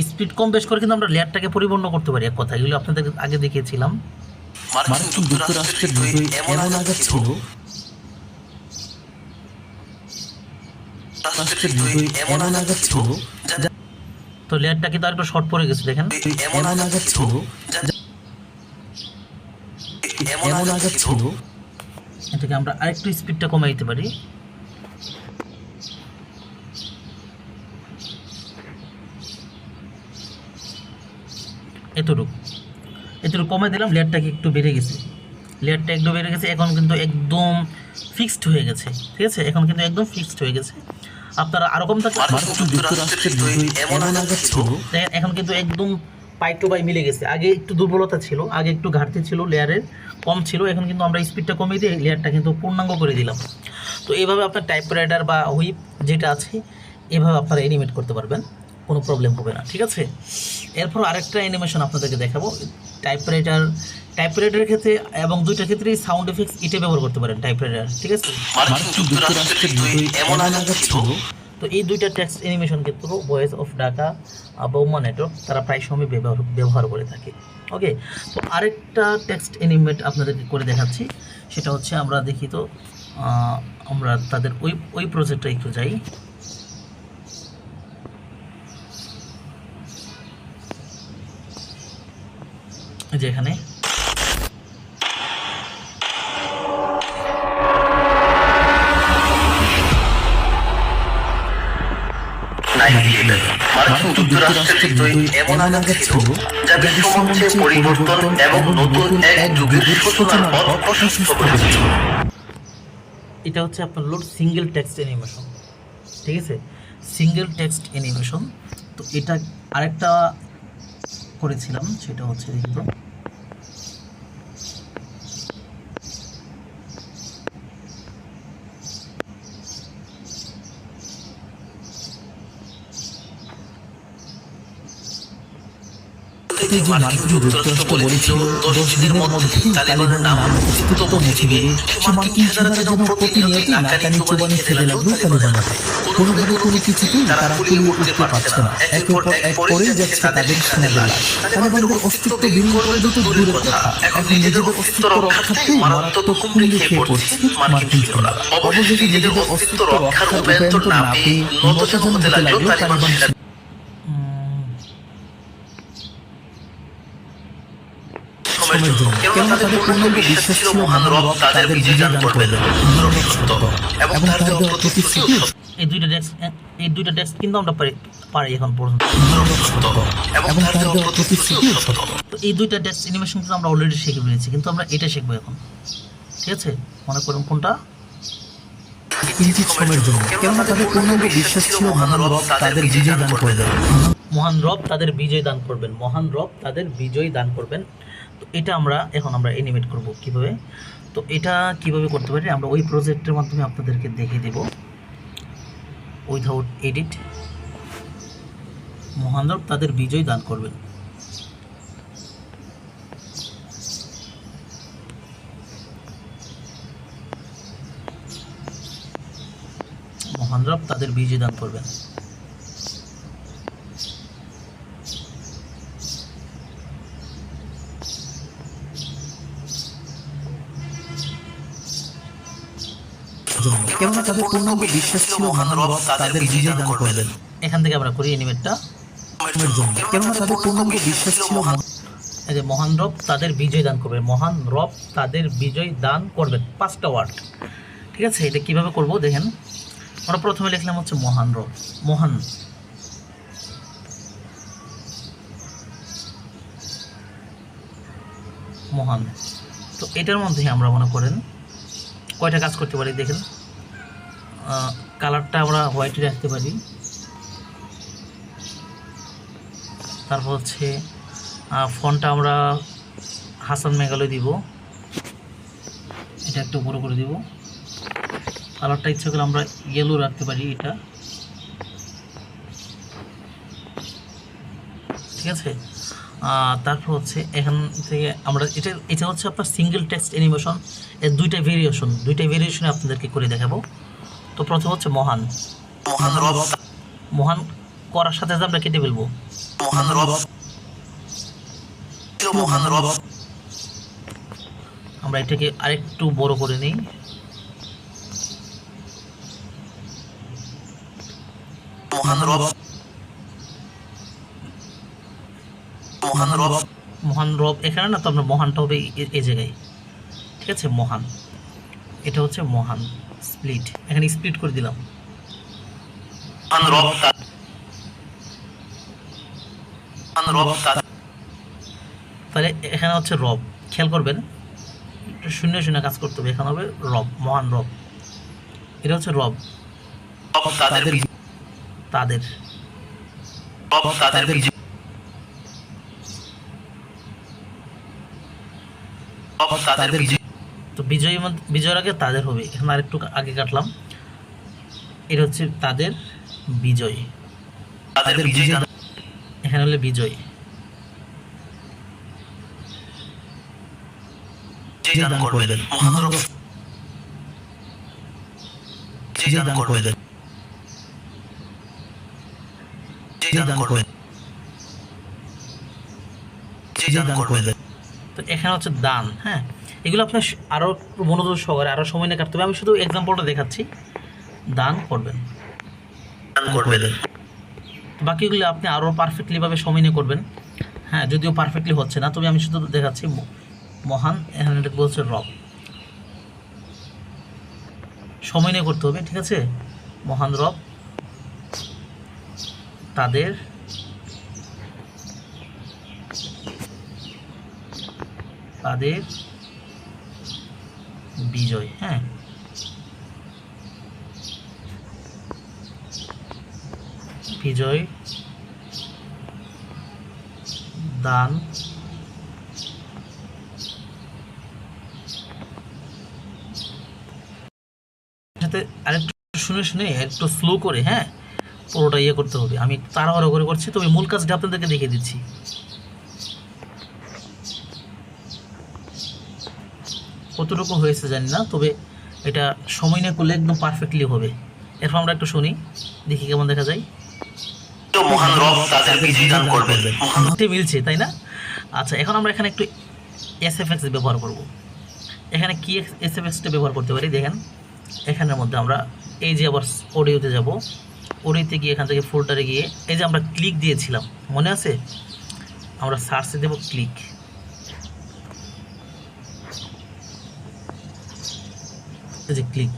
স্পিড কম বেশ করে কিন্তু আমরা লেয়ারটাকে পরিপূর্ণ করতে পারি, এক কথা। এগুলো আপনাদের আগে দেখিয়েছিলাম। মার্কিন যুক্তরাষ্ট্রের হৃদয়ে এমন আঘাত ছিল রাষ্ট্রের হৃদয়ে এমন আঘাত ছিল তো লেয়ারটা কিন্তু আর একটু শর্ট পড়ে গেছে, দেখেন। এমন আঘাত ছিল এমন আঘাত ছিল এটাকে আমরা আরেকটু স্পিডটা কমিয়ে দিতে পারি। এতটুকু কমে দিলাম, লেয়ারটাকে একটু বেড়ে গেছে, লেয়ারটা একটু বেড়ে গেছে। এখন কিন্তু একদম ফিক্সড হয়ে গেছে। ঠিক আছে, এখন কিন্তু একদম ফিক্সড হয়ে গেছে। আপনারা আরো কম থাকলে মার্কিন যুক্তরাষ্ট্রের হৃদয়ে এমন আঘাত ছিল দেখেন, এখন কিন্তু একদম পাই টু পাই মিলে গেছে। আগে একটু দুর্বলতা ছিল, আগে একটু ঘাটতি ছিল, লেয়ারের কম ছিল। এখন কিন্তু আমরা স্পিডটা কমিয়ে দিয়ে লেয়ারটা কিন্তু পূর্ণাঙ্গ করে দিলাম। তো এইভাবে আপনার টাইপরাইটার বা হুইপ যেটা আছে, এভাবে আপনারা অ্যানিমেট করতে পারবেন, কোনো প্রবলেম হবে না। ঠিক আছে, এরপর আরেকটা অ্যানিমেশন আপনাদেরকে দেখাবো। টাইপরাইটারের ক্ষেত্রে এবং দুইটার ক্ষেত্রেই সাউন্ড এফেক্টস এটা ব্যবহার করতে পারেন টাইপরাইটার। ঠিক আছে, মার্কিন যুক্তরাষ্ট্রের হৃদয়ে এমন আঘাত ছিল তো এই দুইটা টেক্সট অ্যানিমেশন ক্ষেত্রেও ভয়েস অফ ঢাকা বৌমা নেটওয়ার্ক তারা প্রায় সময় ব্যবহার করে থাকে। ওকে, তো আরেকটা টেক্সট অ্যানিমেট আপনাদেরকে করে দেখাচ্ছি। সেটা হচ্ছে আমরা দেখি তো, আমরা তাদের ওই প্রজেক্টটা একটু যাই। যে এখানে মার্কিন যুক্তরাষ্ট্রের হৃদয়ে এমন আঘাত ছিল যা বিশ্বমঞ্চে পরিবর্তন এবং নতুন এক যুগের সূচনার পথ প্রশস্ত করেছিল। এটা হচ্ছে আপনার লোড সিঙ্গেল টেক্সট অ্যানিমেশন। ঠিক আছে, সিঙ্গেল টেক্সট অ্যানিমেশন। তো এটা আরেকটা করেছিলাম, সেটা হচ্ছে দেখি তো, মার্কিন যুক্তরাষ্ট্র বলেছিল 10 দিনের মধ্যে তালিবানের নাম অস্তিত্ব মুছে দিয়ে সে মার্কিন সেনারা যেন প্রতিনিয়ত নাকানি চুবানি খেতে লাগলো তালিবানরা। কোনোভাবে কোনো কিছুতেই তারা কুলিয়ে উঠতে পারছে না। একের পর এক পরেই যাচ্ছে তাদের সেনাদের লাশ। তালিবানদের অস্তিত্ব বিলীন করে দিতে দূরের কথা, এখন নিজেদের অস্তিত্ব রক্ষার্থে মারাত্মক হুমকি খেয়ে পড়ছে মার্কিন সেনারা। অবশেষে নিজেদের অস্তিত্ব রক্ষার উপায়ন্তর না পেয়ে নতজানু হতে লাগলো তালিবান সেনা। কেননা তাদের পূর্ণাঙ্গ বিশ্বাস ছিল মহান রব তাদের বিজয় দান করবেন এবং তার দেওয়া প্রতিশ্রুতি। এই দুইটা টেক্সট কিন্তু আমরা পারি এখন পর্যন্ত, এবং তার দেওয়া প্রতিশ্রুতি সত্য। তো এই দুইটা টেক্সট অ্যানিমেশন কিন্তু আমরা অলরেডি শিখে ফেলেছি, কিন্তু আমরা এটা শিখবো এখন। ঠিক আছে, মনে করুন কোনটা? কিঞ্চিত সময়ের জন্য, কেননা তাদের পূর্ণাঙ্গ বিশ্বাস ছিল মহান রব তাদের বিজয় দান করবেন। মহান রব তাদের বিজয় দান করবেন, মহান রব তাদের বিজয় দান করবেন। তো এটা আমরা এখন অ্যানিমেট করব কিভাবে। তো এটা কিভাবে করতে পারি আমরা ওই প্রজেক্টের মাধ্যমে আপনাদেরকে দেখিয়ে দেব, উইথাউট এডিট। মহান রব তাদের বিজয় দান করবেন। মহান রব তাদের বিজয় দান করবেন। কেননা তাদের পূর্ণাঙ্গ বিশ্বাস ছিল মহান রব তাদের বিজয় দান করবেন। এখান থেকে আমরা করি অ্যানিমেটটা। কেননা তাদের পূর্ণাঙ্গ বিশ্বাস ছিল এই যে মহান রব তাদের বিজয় দান করবেন, মহান রব তাদের বিজয় দান করবেন, 5টা ওয়ার্ড। ঠিক আছে, এটা কিভাবে করব দেখেন। আমরা প্রথমে লিখলাম হচ্ছে মহান রব, মহান, মহান। তো এটার মধ্যে আমরা মনে করেন কয়টা কাজ করতে পারি দেখেন। কালারটা আমরা হোয়াইটে রাখতে পারি। তারপর হচ্ছে ফন্টটা আমরা হাসান মেঘালয় দিব, এটা একটু বড় করে দিব। কালারটা ইচ্ছা করলে আমরা ইয়েলো রাখতে পারি, এটা ঠিক আছে। তারপর হচ্ছে এখান থেকে আমরা এটা হচ্ছে আপনার সিঙ্গেল টেক্সট অ্যানিমেশন, এর দুইটা ভেরিয়েশনে আপনাদেরকে করে দেখাবো। তো প্রথম হচ্ছে মহান করার সাথে সাথে আমরা কেটে ফেলবো। আমরা এটাকে আরেকটু বড় করে নিই। মহান রব এখানে না, তো আমরা মহানটা হবে এই জায়গায়, ঠিক আছে। মহান, এটা হচ্ছে মহান স্প্লিট, এখানে স্প্লিট করে দিলাম। তাহলে এখানে হচ্ছে রব, খেয়াল করবেন শূন্য শূন্য কাজ করতে হবে। এখানে হবে রব, মহান রব, এটা হচ্ছে রব তাদের। তো বিজয়ের আগে তাদের হবে, এখানে আরেকটু আগে কাটলাম। এটা হচ্ছে তাদের বিজয়, এখানে হলে বিজয়। তো এখানে হচ্ছে দান, হ্যাঁ। এগুলো আপনার আরও মনোযোগ সহকারে আরও সময় নিয়ে কাটতে হবে। আমি শুধু এক্সাম্পলটা দেখাচ্ছি, দান করবেন। বাকিগুলো আপনি আরও পারফেক্টলিভাবে সময় নিয়ে করবেন, হ্যাঁ। যদিও পারফেক্টলি হচ্ছে না, তবে আমি শুধু দেখাচ্ছি। মহান, এখানে বলছে রব, সময় নিয়ে করতে হবে, ঠিক আছে। মহান রব তাদের বিজয়, হ্যাঁ। বিজয় দান সাথে আরেকটু শুনে একটু স্লো করে, হ্যাঁ, পুরোটা ইয়ে করতে হবে। আমি তাড়াহুড়ো করে করছি, তবে মূল কাজটা আপনাদেরকে দেখিয়ে দিচ্ছি। কতটুকু হয়েছে জানি না, তবে এটা সময় নিয়ে করলে একদম পারফেক্টলি হবে। এরপর আমরা একটু শুনি, দেখি কেমন দেখা যায়। মিলছে, তাই না? আচ্ছা, এখন আমরা এখানে একটু এসএফএক্স ব্যবহার করব। এখানে কি এসএফএক্সটা ব্যবহার করতে পারি দেখেন। এখানের মধ্যে আমরা এই যে আবার অডিওতে যাব, অডিওতে গিয়ে এখান থেকে ফোল্ডারে গিয়ে এই যে আমরা ক্লিক দিয়েছিলাম, মনে আছে? আমরা সার্চে দেব ক্লিক। এই যে ক্লিক,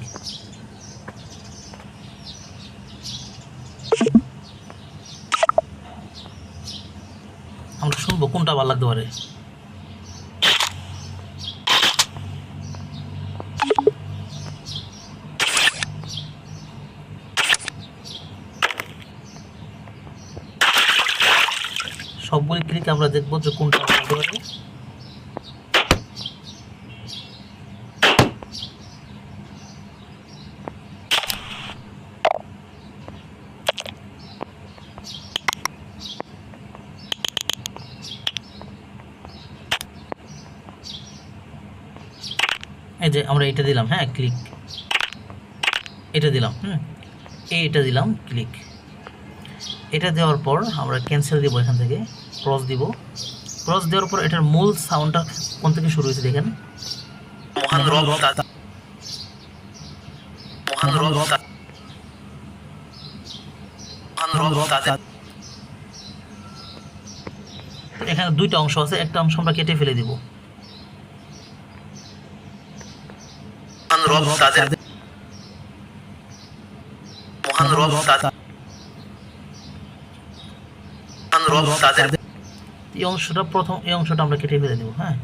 আমরা শুনবো কোনটা ভালো লাগতে পারে। সবগুলি ক্লিক আমরা দেখবো যে কোনটা ভালো লাগতে পারে। এই যে আমরা এটা দিলাম, হ্যাঁ, ক্লিক, এটা দিলাম, এটা দিলাম ক্লিক। এটা দেওয়ার পর আমরা ক্যান্সেল দিব, এখান থেকে ক্রস দিব। ক্রস দেওয়ার পর এটার মূল সাউন্ডটা কোন থেকে শুরু হয়েছে দেখেন। এখানে দুইটা অংশ আছে, একটা অংশ আমরা কেটে ফেলে দিব। এই অংশটা আমরা কেটে ফেলে দিব, হ্যাঁ।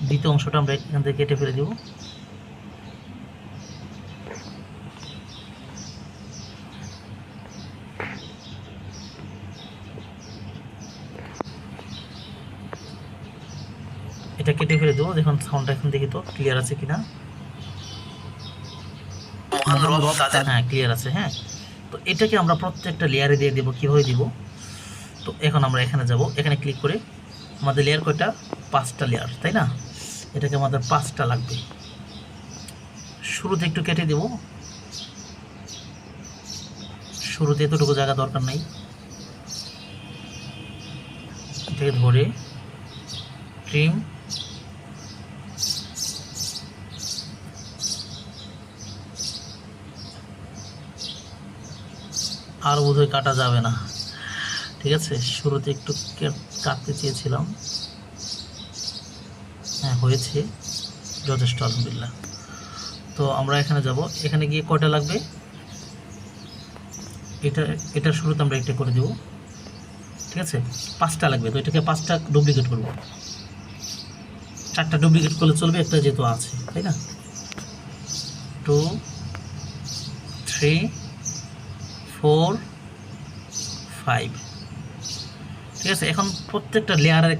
দ্বিতীয় অংশটা আমরা এখান থেকে কেটে ফেলে দিব। এটা কেটে ফেলে দেবো। দেখুন সাউন্ডটা এখন দেখি তো ক্লিয়ার আছে কিনা। হ্যাঁ ক্লিয়ার আছে। হ্যাঁ, তো এটাকে আমরা প্রত্যেকটা লেয়ারে দিয়ে দেবো। কীভাবে দিব? তো এখন আমরা এখানে যাব, এখানে ক্লিক করে আমাদের লেয়ার কয়টা? 5টা লেয়ার, তাই না? এটাকে আমাদের 5টা লাগবে। শুরুতে একটু কেটে দেব, শুরুতে এতটুকু জায়গা দরকার নাই। এটাকে ধরে ট্রিম, আর বোধহয় কাটা যাবে না। ঠিক আছে, শুরুতে একটু কাটতে চেয়েছিলাম। হ্যাঁ হয়েছে, যথেষ্ট, আলহামদুলিল্লাহ। তো আমরা এখানে যাব, এখানে গিয়ে কয়টা লাগবে? এটার শুরুতে আমরা একটা করে দেব। ঠিক আছে, 5টা লাগবে। তো এটাকে 5টা ডুপ্লিকেট করব। 4টা ডুপ্লিকেট করলে চলবে, একটা যেহেতু আছে, তাই না? 2 3 4 5। ঠিক আছে, এখন প্রত্যেকটা লেয়ারে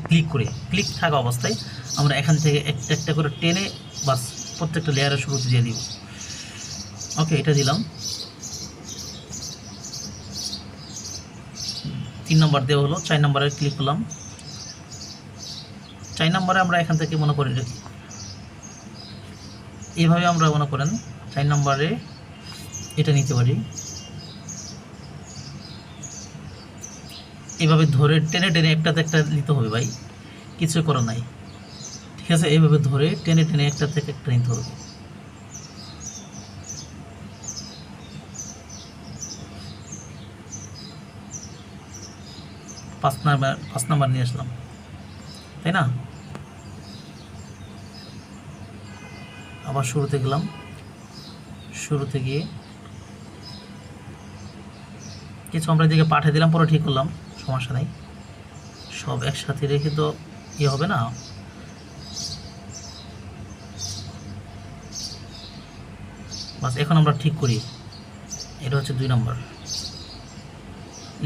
ক্লিক থাকা অবস্থায় আমরা এখান থেকে একটা একটা করে টেনে বাস প্রত্যেকটা লেয়ারের শুরুতে দিয়ে দিব। ওকে, এটা দিলাম। 3 নম্বর দেওয়া হলো। 4 নম্বরে ক্লিক করলাম। 4 নম্বরে আমরা এখান থেকে মনে করি এইভাবে আমরা মনে করেন 4 নম্বরে এটা নিতে পারি। এইভাবে ধরে টেনে টেনে একটাতে একটা নিতে হবে ভাই, কিছু করার নাই। ঠিক আছে, এইভাবে ধরে টেনে টেনে একটা থেকে একটা নিতে হবে। পাঁচ নাম্বার নিয়ে আসলাম, তাই না? আবার শুরুতে গেলাম, শুরুতে গিয়ে কিছু আমরা এদিকে পাঠিয়ে দিলাম, পরে ঠিক করলাম, সমস্যা নাই। সব একসাথে রেখে তো ইয়ে হবে না। বাস এখন আমরা ঠিক করি। এটা হচ্ছে 2 নম্বর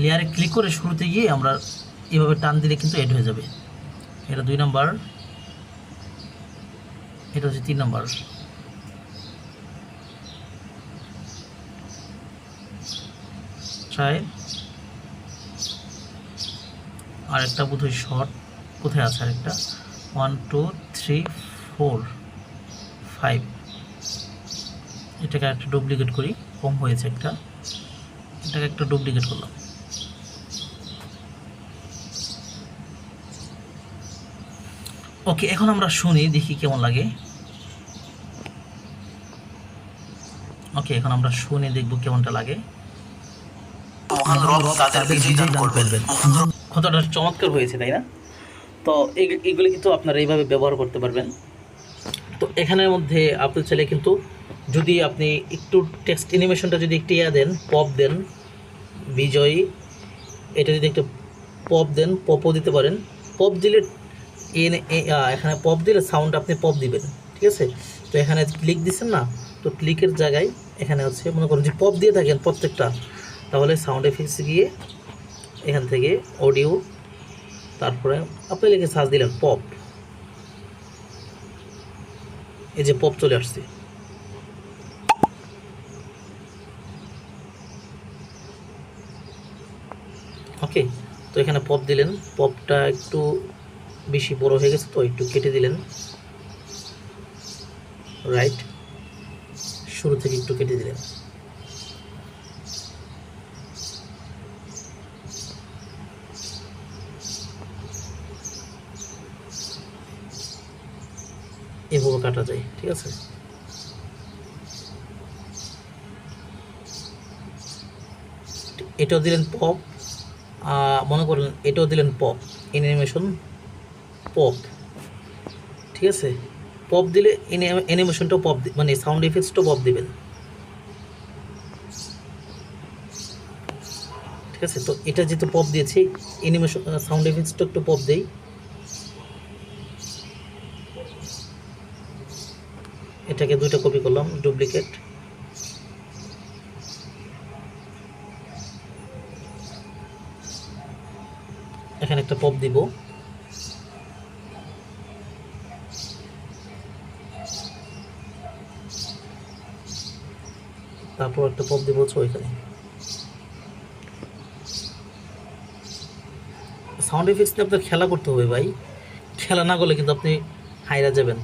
লেয়ারে ক্লিক করে শুরুতে গিয়ে আমরা এভাবে টান দিলে কিন্তু এড হয়ে যাবে। এটা 2 নম্বর, এটা হচ্ছে 3 নম্বর। ট্রাই, আর একটা বোধহয় শর্ট কোথায় আছে? আরেকটা 1 2 3 4 5। এটাকে একটা ডুপ্লিকেট করি, কম হয়েছে একটা, এটাকে একটা ডুপ্লিকেট করলাম। ওকে, এখন আমরা শুনি, দেখি কেমন লাগে। ওকে, এখন আমরা শুনে দেখব কেমনটা লাগে। কতটা চমৎকার হয়েছে, তাই না? তো এইগুলি কিন্তু আপনারা এইভাবে ব্যবহার করতে পারবেন। তো এখানের মধ্যে আপনি চাইলে কিন্তু যদি আপনি একটু টেক্সট অ্যানিমেশনটা যদি একটু দেন, পপ দেন, বিজয়ী, এটা যদি একটু পপ দেন, পপও দিতে পারেন। পপ দিলে এখানে পপ দিলে সাউন্ড আপনি পপ দিবেন। ঠিক আছে, তো এখানে ক্লিক দিচ্ছেন না, তো ক্লিকের জায়গায় এখানে হচ্ছে মনে করেন যে পপ দিয়ে থাকেন প্রত্যেকটা, তাহলে সাউন্ড এফেক্টস গিয়ে এখান থেকে অডিও, তারপরে আপনি লিখে সার্চ দিলেন পপ, এই যে পপ চলে আসছে। ওকে, তো এখানে পপ দিলেন, পপটা একটু বেশি বড় হয়ে গেছে তো একটু কেটে দিলেন, রাইট, শুরু থেকে একটু কেটে দিলেন। এভাবে কাটা যায়। ঠিক আছে, এটাও দিলেন পপ, মনে করেন এটাও দিলেন পপ, অ্যানিমেশন পপ। ঠিক আছে, পপ দিলে অ্যানিমেশনটাও পপ, মানে সাউন্ড এফেক্টসটাও পপ দিবেন। ঠিক আছে, তো এটা যেহেতু পপ দিয়েছি, অ্যানিমেশন সাউন্ড এফেক্টসটা একটু পপ দেই। এটাকে 2টা কপি করলাম, ডুপ্লিকেট, এখানে একটা পপ দিব। তারপর একটা পপ দিব হচ্ছে ওইখানে। সাউন্ড এফেক্টস নিয়ে আপনার খেলা করতে হবে ভাই, খেলা না করলে কিন্তু আপনি হাইরা যাবেন।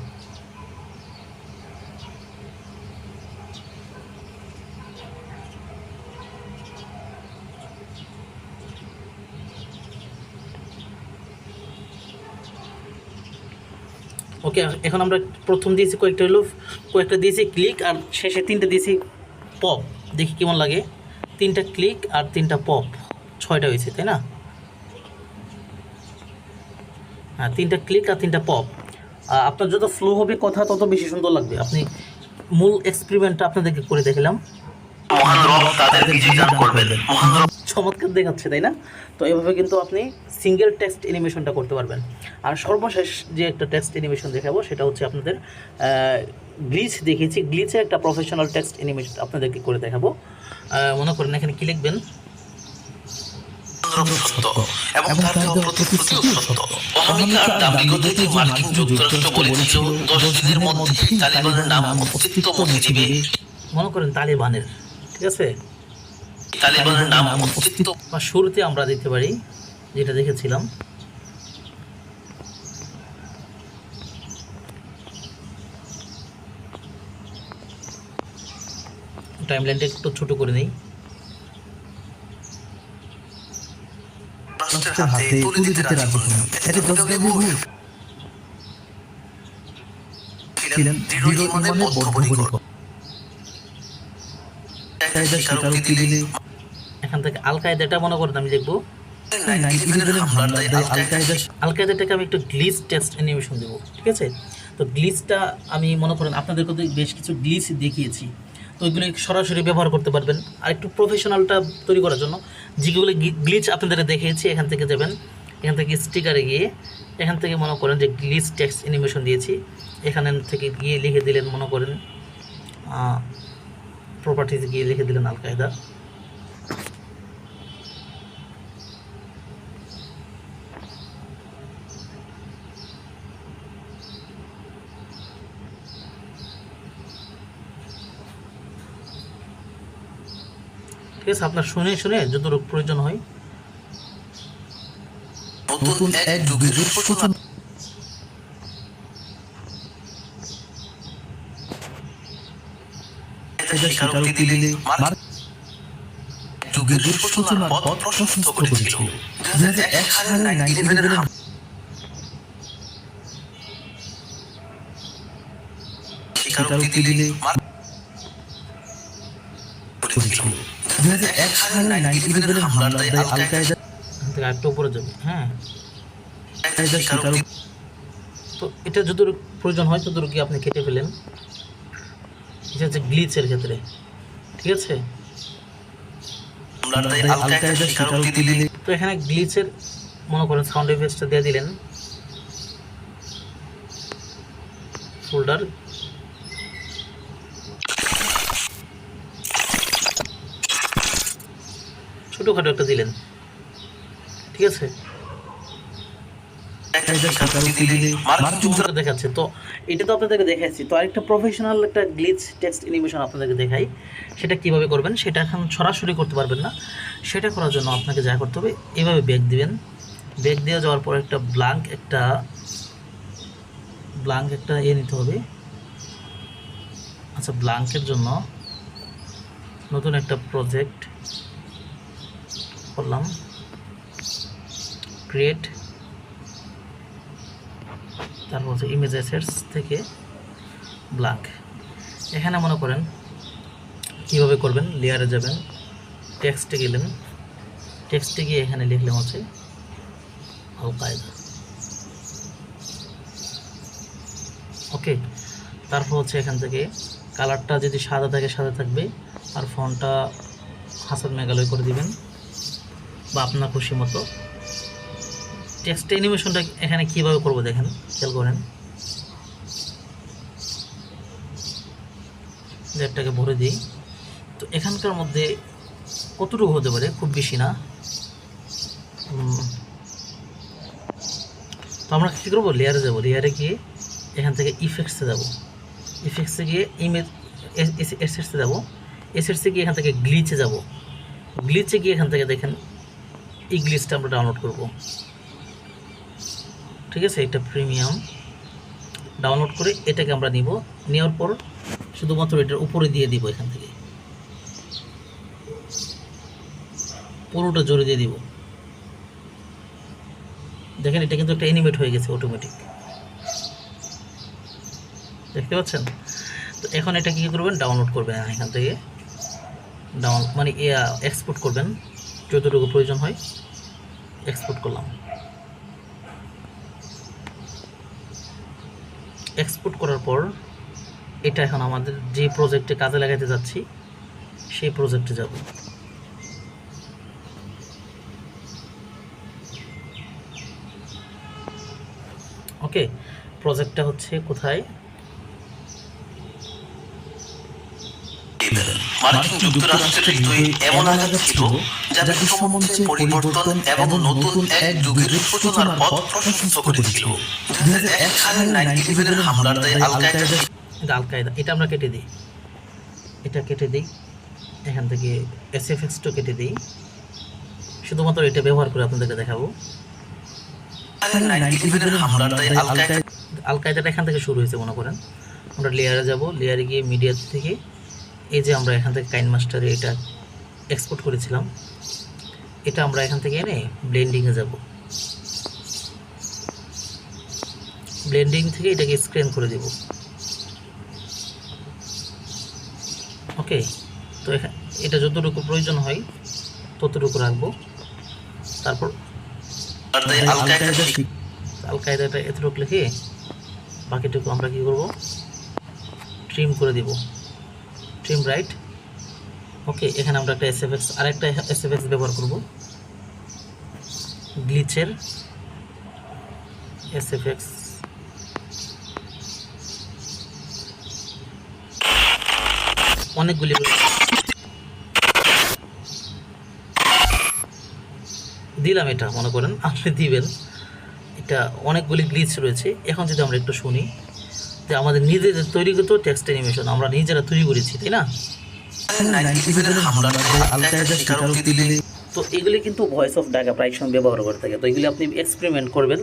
ওকে, এখন আমরা প্রথম দিয়েছি কয়েকটা দিয়েছি ক্লিক, আর শেষে 3টে দিয়েছি পপ। দেখি কেমন লাগে। 3টা ক্লিক আর 3টা পপ, 6টা হয়েছে তাই না? হ্যাঁ, 3টা ক্লিক আর 3টা পপ। আপনার যত ফ্লো হবে কথা তত বেশি সুন্দর লাগবে। আপনি মূল এক্সপেরিমেন্টটা আপনাদেরকে করে দেখালাম, চমৎকার দেখাচ্ছে তাই না? তো এইভাবে কিন্তু আপনি সিঙ্গেল টেক্সট অ্যানিমেশনটা করতে পারবেন। আর সর্বশেষ যে একটা টেক্সট অ্যানিমেশন দেখাবো সেটা হচ্ছে আপনাদের গ্লিচ দেখিয়েছি, গ্লিচের একটা প্রফেশনাল টেক্সট অ্যানিমেশন আপনাদেরকে করে দেখাবো। মনে করেন এখানে কি লিখবেন, এবং তার দেওয়া প্রতিশ্রুতিও সত্য। অহমিকার দাবি করতে যে মার্কিন যুক্তরাষ্ট্র বলেছিল 10 দিনের মধ্যে তালিবানের নাম অস্তিত্ব মুছে দিবে। মনে করেন তালিবানের, ঠিক আছে, তালিবানের নাম অস্তিত্ব। বা শুরুতে আমরা দিতে পারি যেটা দেখেছিলাম, টাইমলাইনটা একটু ছোট করে নেই। রাষ্ট্রের হাতে তুলে দিতে রাজি হন। এতে জজবাবু ছিলেন দৃঢ় ইমানে বদ্ধপরিকর। কায়দা স্বীকারোক্তি দিলে এখান থেকে আল কায়দাটা মনে করেন আমি লিখবো, 9/11 হামলার দায়ে আল কায়দাটাকে আমি একটু গ্লিচ টেক্সট অ্যানিমেশন দেবো, ঠিক আছে? তো গ্লিচটা আমি মনে করেন আপনাদের কথা বেশ কিছু গ্লিচ দেখিয়েছি, তো ওইগুলো সরাসরি ব্যবহার করতে পারবেন। আর একটু প্রফেশনালটা তৈরি করার জন্য যেগুলো গ্লিচ আপনাদের দেখিয়েছি, এখান থেকে যাবেন, এখান থেকে স্টিকারে গিয়ে এখান থেকে মনে করেন যে গ্লিচ টেক্সট অ্যানিমেশন দিয়েছি, এখানে থেকে গিয়ে লিখে দিলেন, মনে করেন প্রপার্টিতে গিয়ে লিখে দিলেন আল কায়দা। ঠিক আছে, আপনার শুনে শুনে যতটুকু প্রয়োজন হয়। নতুন এক যুগের সূচনা। কায়দা স্বীকারোক্তি দিলে যুগের সূচনার পথ প্রশস্ত করেছিল। 2001 সালে 9/11 স্বীকারোক্তি দিলে 2001 সালে 9/11 হামলার দায়ে আল কায়দা থেকে আরেকটু উপরে যাবে। হ্যাঁ, কায়দা স্বীকারোক্তি। তো এটা যতটুকু প্রয়োজন হয় ততটুকু আপনি কেটে ফেলেন। এটা হচ্ছে গ্লিচের ক্ষেত্রে, ঠিক আছে? হামলার দায়ে আল কায়দা স্বীকারোক্তি দিলে তো এখানে গ্লিচের মনে করেন সাউন্ড এফেক্টসটা দিয়ে দিলেন, ফোল্ডার ছোটোখাটো একটা দিলেন, ঠিক আছে? দেখাচ্ছে তো, এটা তো আপনাদেরকে দেখাচ্ছি। তো আরেকটা প্রফেশনাল একটা গ্লিচ টেক্সট অ্যানিমেশন আপনাদেরকে দেখাই, সেটা কিভাবে করবেন। সেটা এখন সরাসরি করতে পারবেন না, সেটা করার জন্য আপনাকে যা করতে হবে, এভাবে ব্যাক দিবেন। ব্যাক দিয়ে যাওয়ার পর একটা ব্ল্যাঙ্ক একটা নিতে হবে। আচ্ছা, ব্ল্যাঙ্কের জন্য নতুন একটা প্রজেক্ট করলাম, ক্রিয়েট, তারপর হচ্ছে ইমেজ অ্যাসেটস থেকে ব্ল্যাঙ্ক। এখানে মনে করেন কীভাবে করবেন, লেয়ারে যাবেন, টেক্সটে গেলেন, টেক্সটে গিয়ে এখানে লিখলাম হচ্ছে আল কায়দা। ওকে, তারপর হচ্ছে এখান থেকে কালারটা যদি সাদা থাকে সাদা থাকবে, আর ফন্টটা হাসান মেঘালয় করে দিবেন বা আপনার খুশি মতো। টেক্সট অ্যানিমেশনটা এখানে কীভাবে করবো দেখেন, খেয়াল করেন। লেয়ারটাকে ভরে দিই। তো এখানকার মধ্যে কতটুকু হতে পারে, খুব বেশি না। তো আমরা কী করবো, লেয়ারে যাবো, লেয়ারে গিয়ে এখান থেকে ইফেক্টসে যাব, ইফেক্টসে গিয়ে ইমেজ এসেটসে যাব, এসএসসি গিয়ে এখান থেকে গ্লিচে যাব, গ্লিচে গিয়ে এখান থেকে দেখেন এই গ্লিচটা আমরা ডাউনলোড করব। ঠিক আছে, এটা প্রিমিয়াম ডাউনলোড করে এটাকে আমরা নিব, নেওয়ার পর শুধুমাত্র এটার উপরে দিয়ে দিব, এখান থেকে পুরোটা জোরে দিয়ে দিব। দেখেন এটা কিন্তু একটা অ্যানিমেট হয়ে গেছে অটোমেটিক, দেখতে পাচ্ছেন। তো এখন এটা কী করবেন, ডাউনলোড করবেন এখান থেকে, মানে এক্সপোর্ট করবেন যতটুকু প্রয়োজন হয়। এক্সপোর্ট করলাম, এক্সপোর্ট করার পর এটা এখন আমাদের যে প্রজেক্টে কাজে লাগাতে যাচ্ছি সেই প্রজেক্টে যাব। ওকে, প্রজেক্টটা হচ্ছে কোথায়, মার্কিন যুক্তরাষ্ট্রের হৃদয়ে এমন আঘাত ছিল যা বিশ্ব সম্বন্ধে পরিবর্তন এবং নতুন এক যুগের সূচনার পথ প্রশস্ত করেছিল। 2001 সালের 9/11 হামলার দায়ে আল কায়দা এটা আমরা কেটে দিই, এটা কেটে দিই, এখান থেকে এসএফএক্সটা কেটে দিই, শুধুমাত্র এটা ব্যবহার করে আপনাদেরকে দেখাবো। হামলার দায়ে আল কায়দাটা এখান থেকে শুরু হয়েছে মনে করেন। আমরা লেয়ারে যাব, লেয়ারে গিয়ে মিডিয়া থেকে এই যে আমরা এখান থেকে কাইন মাস্টারে এটা এক্সপোর্ট করেছিলাম, এটা আমরা এখান থেকে এনে ব্লেন্ডিংয়ে যাব, ব্লেন্ডিং থেকে এটাকে স্ক্রিন করে দেব। ওকে, তো এটা যতটুকু প্রয়োজন হয় ততটুকু রাখবো। তারপর আল কায়দাটা এতটুকু লিখে বাকিটুকু আমরা কি করব, ট্রিম করে দিব, ট্রিম রাইট। ওকে, এখানে আমরা একটা এসএফএক্স, আরেকটা এসএফএক্স ব্যবহার করব, গ্লিচের এসএফএক্স। অনেকগুলি দিলাম, এটা মনে করেন আপনি দিবেন, এটা অনেকগুলি গ্লিচ রয়েছে। এখন যদি আমরা একটু শুনি যে আমাদের নিজেদের তৈরিকৃত টেক্সট অ্যানিমেশন আমরা নিজেরা তৈরি করেছি, তাই না? তো এগুলি কিন্তু ভয়েস অফ ঢাকা প্রায় সময় ব্যবহার করে থাকে, তো এগুলি আপনি এক্সপেরিমেন্ট করবেন।